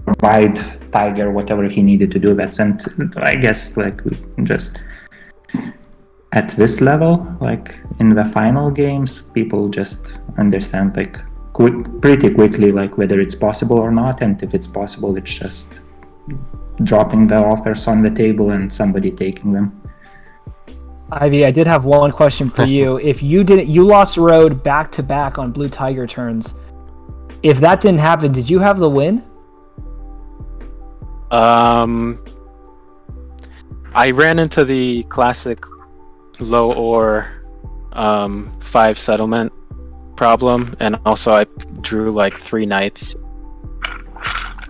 provide Tiger whatever he needed to do that. And I guess like we just at this level, like in the final games, people just understand like pretty quickly like whether it's possible or not, and if it's possible, it's just dropping the offers on the table and somebody taking them. Ivy, I did have one question for you. If you lost road back to back on Blue Tiger turns. If that didn't happen, did you have the win? I ran into the classic low ore 5 settlement problem, and also I drew like 3 knights.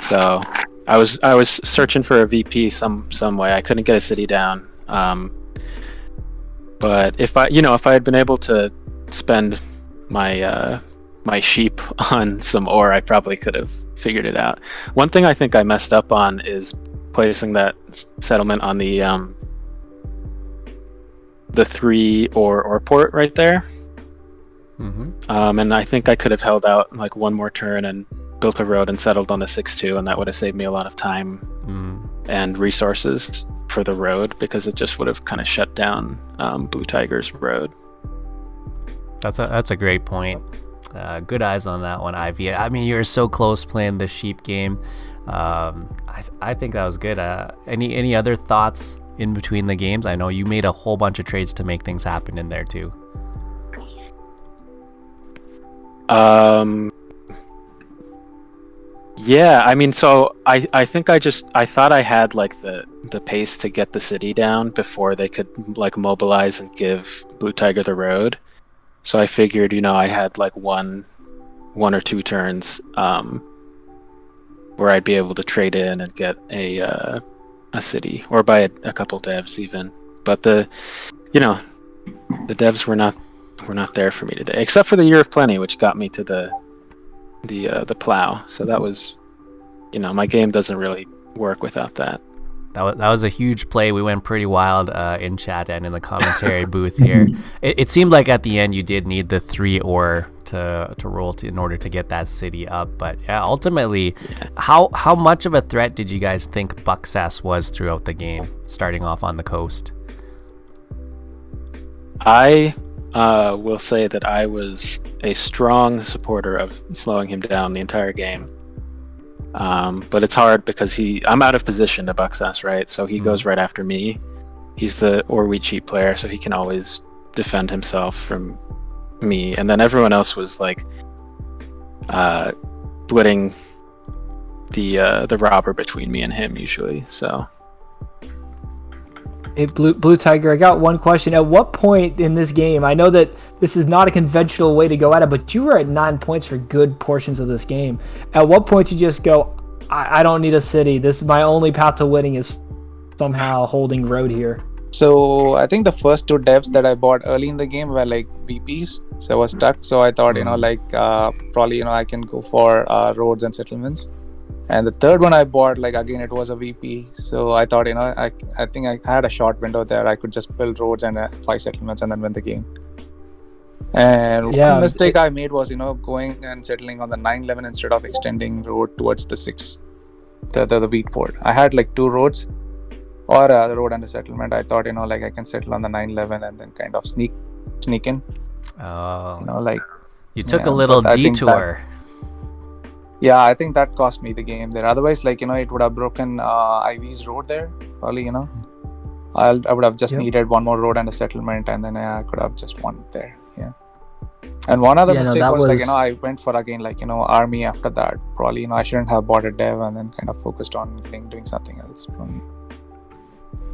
So I was searching for a VP some way. I couldn't get a city down. But if I had been able to spend my my sheep on some ore, I probably could have figured it out. One thing I think I messed up on is placing that settlement on the 3 ore port right there. Mm-hmm. And I think I could have held out like one more turn and built a road and settled on the 6-2, and that would have saved me a lot of time and resources for the road, because it just would have kind of shut down Blue Tiger's road. That's a great point. Good eyes on that one, Ivy. I mean, you were so close playing the sheep game. I think that was good. Any other thoughts in between the games? I know you made a whole bunch of trades to make things happen in there too. Yeah, I mean, so I think I thought I had like the pace to get the city down before they could like mobilize and give Blue Tiger the road. So I figured, I had like one or 2 turns where I'd be able to trade in and get a city, or buy a couple devs even. But the devs were not there for me today, except for the Year of Plenty, which got me to the plow. So that was, my game doesn't really work without that. That was a huge play. We went pretty wild in chat and in the commentary booth here. It seemed like at the end you did need the 3 ore to roll in order to get that city up. But yeah, ultimately, how much of a threat did you guys think Bucksass was throughout the game, starting off on the coast? I will say that I was a strong supporter of slowing him down the entire game. But it's hard because I'm out of position to Bucksass, right? So he goes right after me. He's the Orweed cheap player, so he can always defend himself from me. And then everyone else was like splitting the robber between me and him usually. So Hey, Blue Tiger, I got one question. At what point in this game, I know that this is not a conventional way to go at it, but you were at 9 points for good portions of this game. At what point you just go, I don't need a city. This is my only path to winning is somehow holding road here. So I think the first 2 devs that I bought early in the game were like VPs. So I was stuck. So I thought, probably, I can go for roads and settlements. And the third one I bought, like again, it was a VP. So I thought, I think I had a short window there. I could just build roads and 5 settlements and then win the game. And one mistake I made was, going and settling on the 9-11 instead of extending road towards the 6, the wheat port. I had like 2 roads or the road and a settlement. I thought, I can settle on the 9-11 and then kind of sneak in. Oh, you took a little detour. I think that cost me the game there. Otherwise, it would have broken Ivy's road there. Probably, I would have just needed 1 more road and a settlement, and then I could have just won it there. Yeah. And one other mistake was I went for again army after that. Probably I shouldn't have bought a dev and then kind of focused on doing something else. Probably.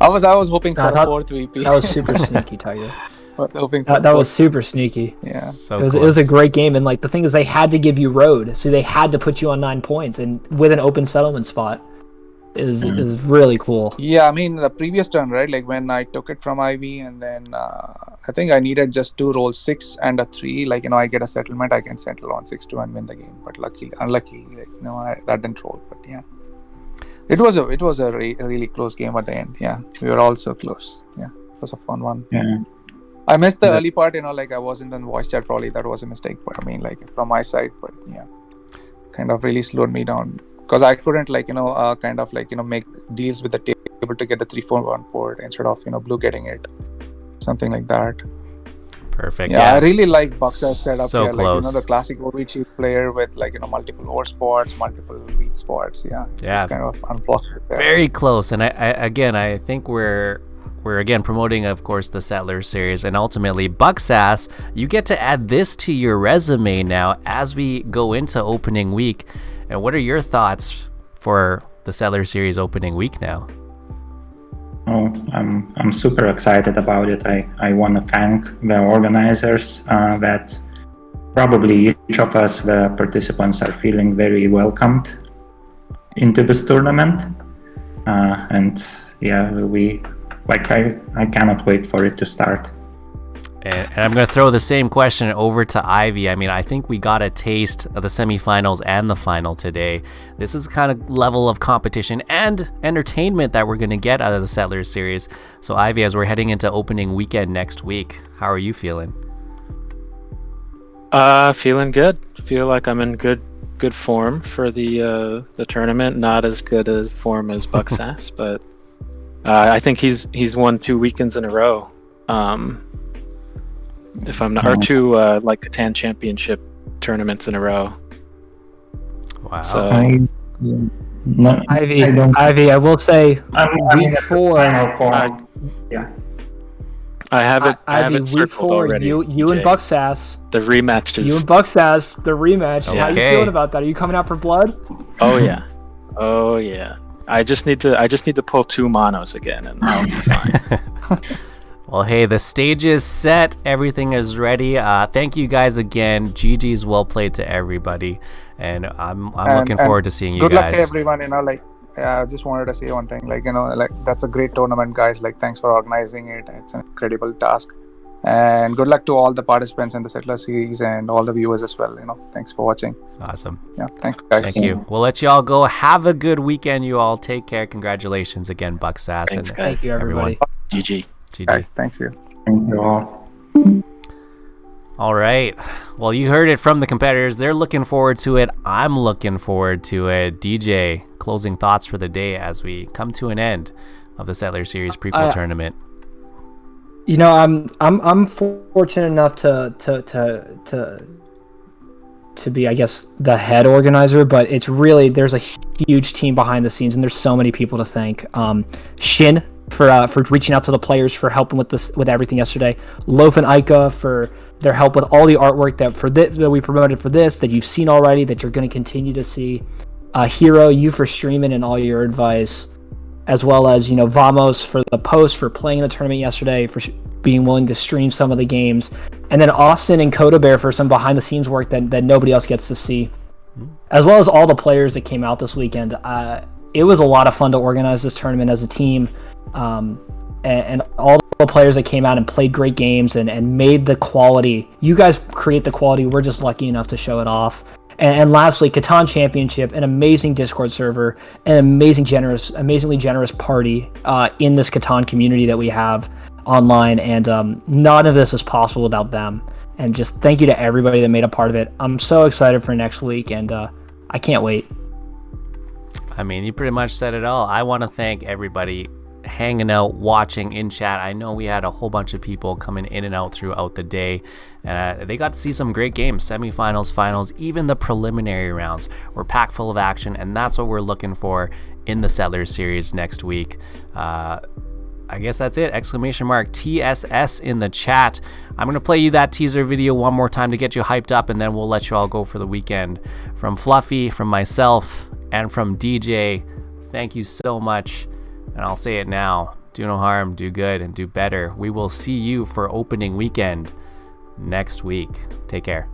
I was hoping for a 4th VP. That was super sneaky, Tiger. That was super sneaky. Yeah. So it was a great game, and the thing is, they had to give you road, so they had to put you on 9 points, and with an open settlement spot, is really cool. Yeah, I mean the previous turn, right? Like when I took it from Ivy, and then I think I needed just 2 rolls, 6 and a 3. Like I get a settlement, I can settle on 6-2 and win the game. But unlucky, that didn't roll. But yeah, it was a really close game at the end. Yeah, we were all so close. Yeah, it was a fun one. Yeah. I missed the early part. Like I wasn't in voice chat. Probably that was a mistake. But I mean, like from my side. But yeah, kind of really slowed me down. Because I couldn't make deals with the table to get the 3-4-1 port instead of blue getting it, something like that. Perfect. Yeah, I really like Bux's setup so here. Close. Like the classic OVG player with multiple ore spots, multiple wheat spots. Yeah. It's kind of unblocked there. Very close. And I think we're again promoting, of course, the Settlers series, and ultimately Bucksass, you get to add this to your resume now as we go into opening week. And what are your thoughts for the Settlers series opening week now? Oh, I'm super excited about it. I want to thank the organizers that probably each of us, the participants, are feeling very welcomed into this tournament. And yeah, I cannot wait for it to start. And I'm going to throw the same question over to Ivy. I mean, I think we got a taste of the semifinals and the final today. This is the kind of level of competition and entertainment that we're going to get out of the Settlers series. So Ivy, as we're heading into opening weekend next week, how are you feeling? Feeling good. Feel like I'm in good form for the tournament. Not as good a form as Bucksass, but I think he's won 2 weekends in a row. If I'm not, or 2 Catan championship tournaments in a row. Wow. So Ivy, I will say week 4. Yeah. I have it. I have Ivy, it week circled 4. already. You and Bucksass. The rematch is. You and Bucksass. The rematch. Okay. How you feeling about that? Are you coming out for blood? Oh yeah. Oh yeah. I just need to pull 2 monos again, and I'll be fine. Well, hey, the stage is set. Everything is ready. Thank you guys again. GG's well played to everybody, and I'm looking forward to seeing you guys. Good luck to everyone. I just wanted to say one thing. That's a great tournament, guys. Thanks for organizing it. It's an incredible task, and good luck to all the participants in the Settler series and all the viewers as well. Thanks for watching. Awesome. Yeah, thanks, guys. Thank you. We'll let you all go. Have a good weekend. You all take care. Congratulations again, Bucksass. Thanks, and guys. Thank you, everybody. GG. GG. Guys, thanks you. Thank you all. All right. Well, you heard it from the competitors. They're looking forward to it. I'm looking forward to it. DJ, closing thoughts for the day as we come to an end of the Settler Series Prequel tournament. I'm fortunate enough to be, I guess, the head organizer, but it's really, there's a huge team behind the scenes, and there's so many people to thank. Shin for reaching out to the players, for helping with everything yesterday. Loaf and Ica for their help with all the artwork that we promoted for this, that you've seen already, that you're going to continue to see. Hero, you for streaming and all your advice, as well as Vamos for the post, for playing the tournament yesterday, for being willing to stream some of the games, and then Austin and Coda Bear for some behind the scenes work that nobody else gets to see, as well as all the players that came out this weekend. It was a lot of fun to organize this tournament as a team, and all the players that came out and played great games and made the quality. You guys create the quality. We're just lucky enough to show it off. And lastly, Catan Championship, an amazing Discord server, an amazingly generous party in this Catan community that we have online, and none of this is possible without them. And just thank you to everybody that made a part of it. I'm so excited for next week, and I can't wait. I mean, you pretty much said it all. I want to thank everybody hanging out, watching in chat. I know we had a whole bunch of people coming in and out throughout the day. They got to see some great games, semifinals, finals, even the preliminary rounds were packed full of action, and that's what we're looking for in the Settlers series next week. I guess that's it. ! TSS in the chat. I'm going to play you that teaser video one more time to get you hyped up, and then we'll let you all go for the weekend. From Fluffy, from myself, and from DJ, thank you so much. And I'll say it now. Do no harm, do good, and do better. We will see you for opening weekend next week. Take care.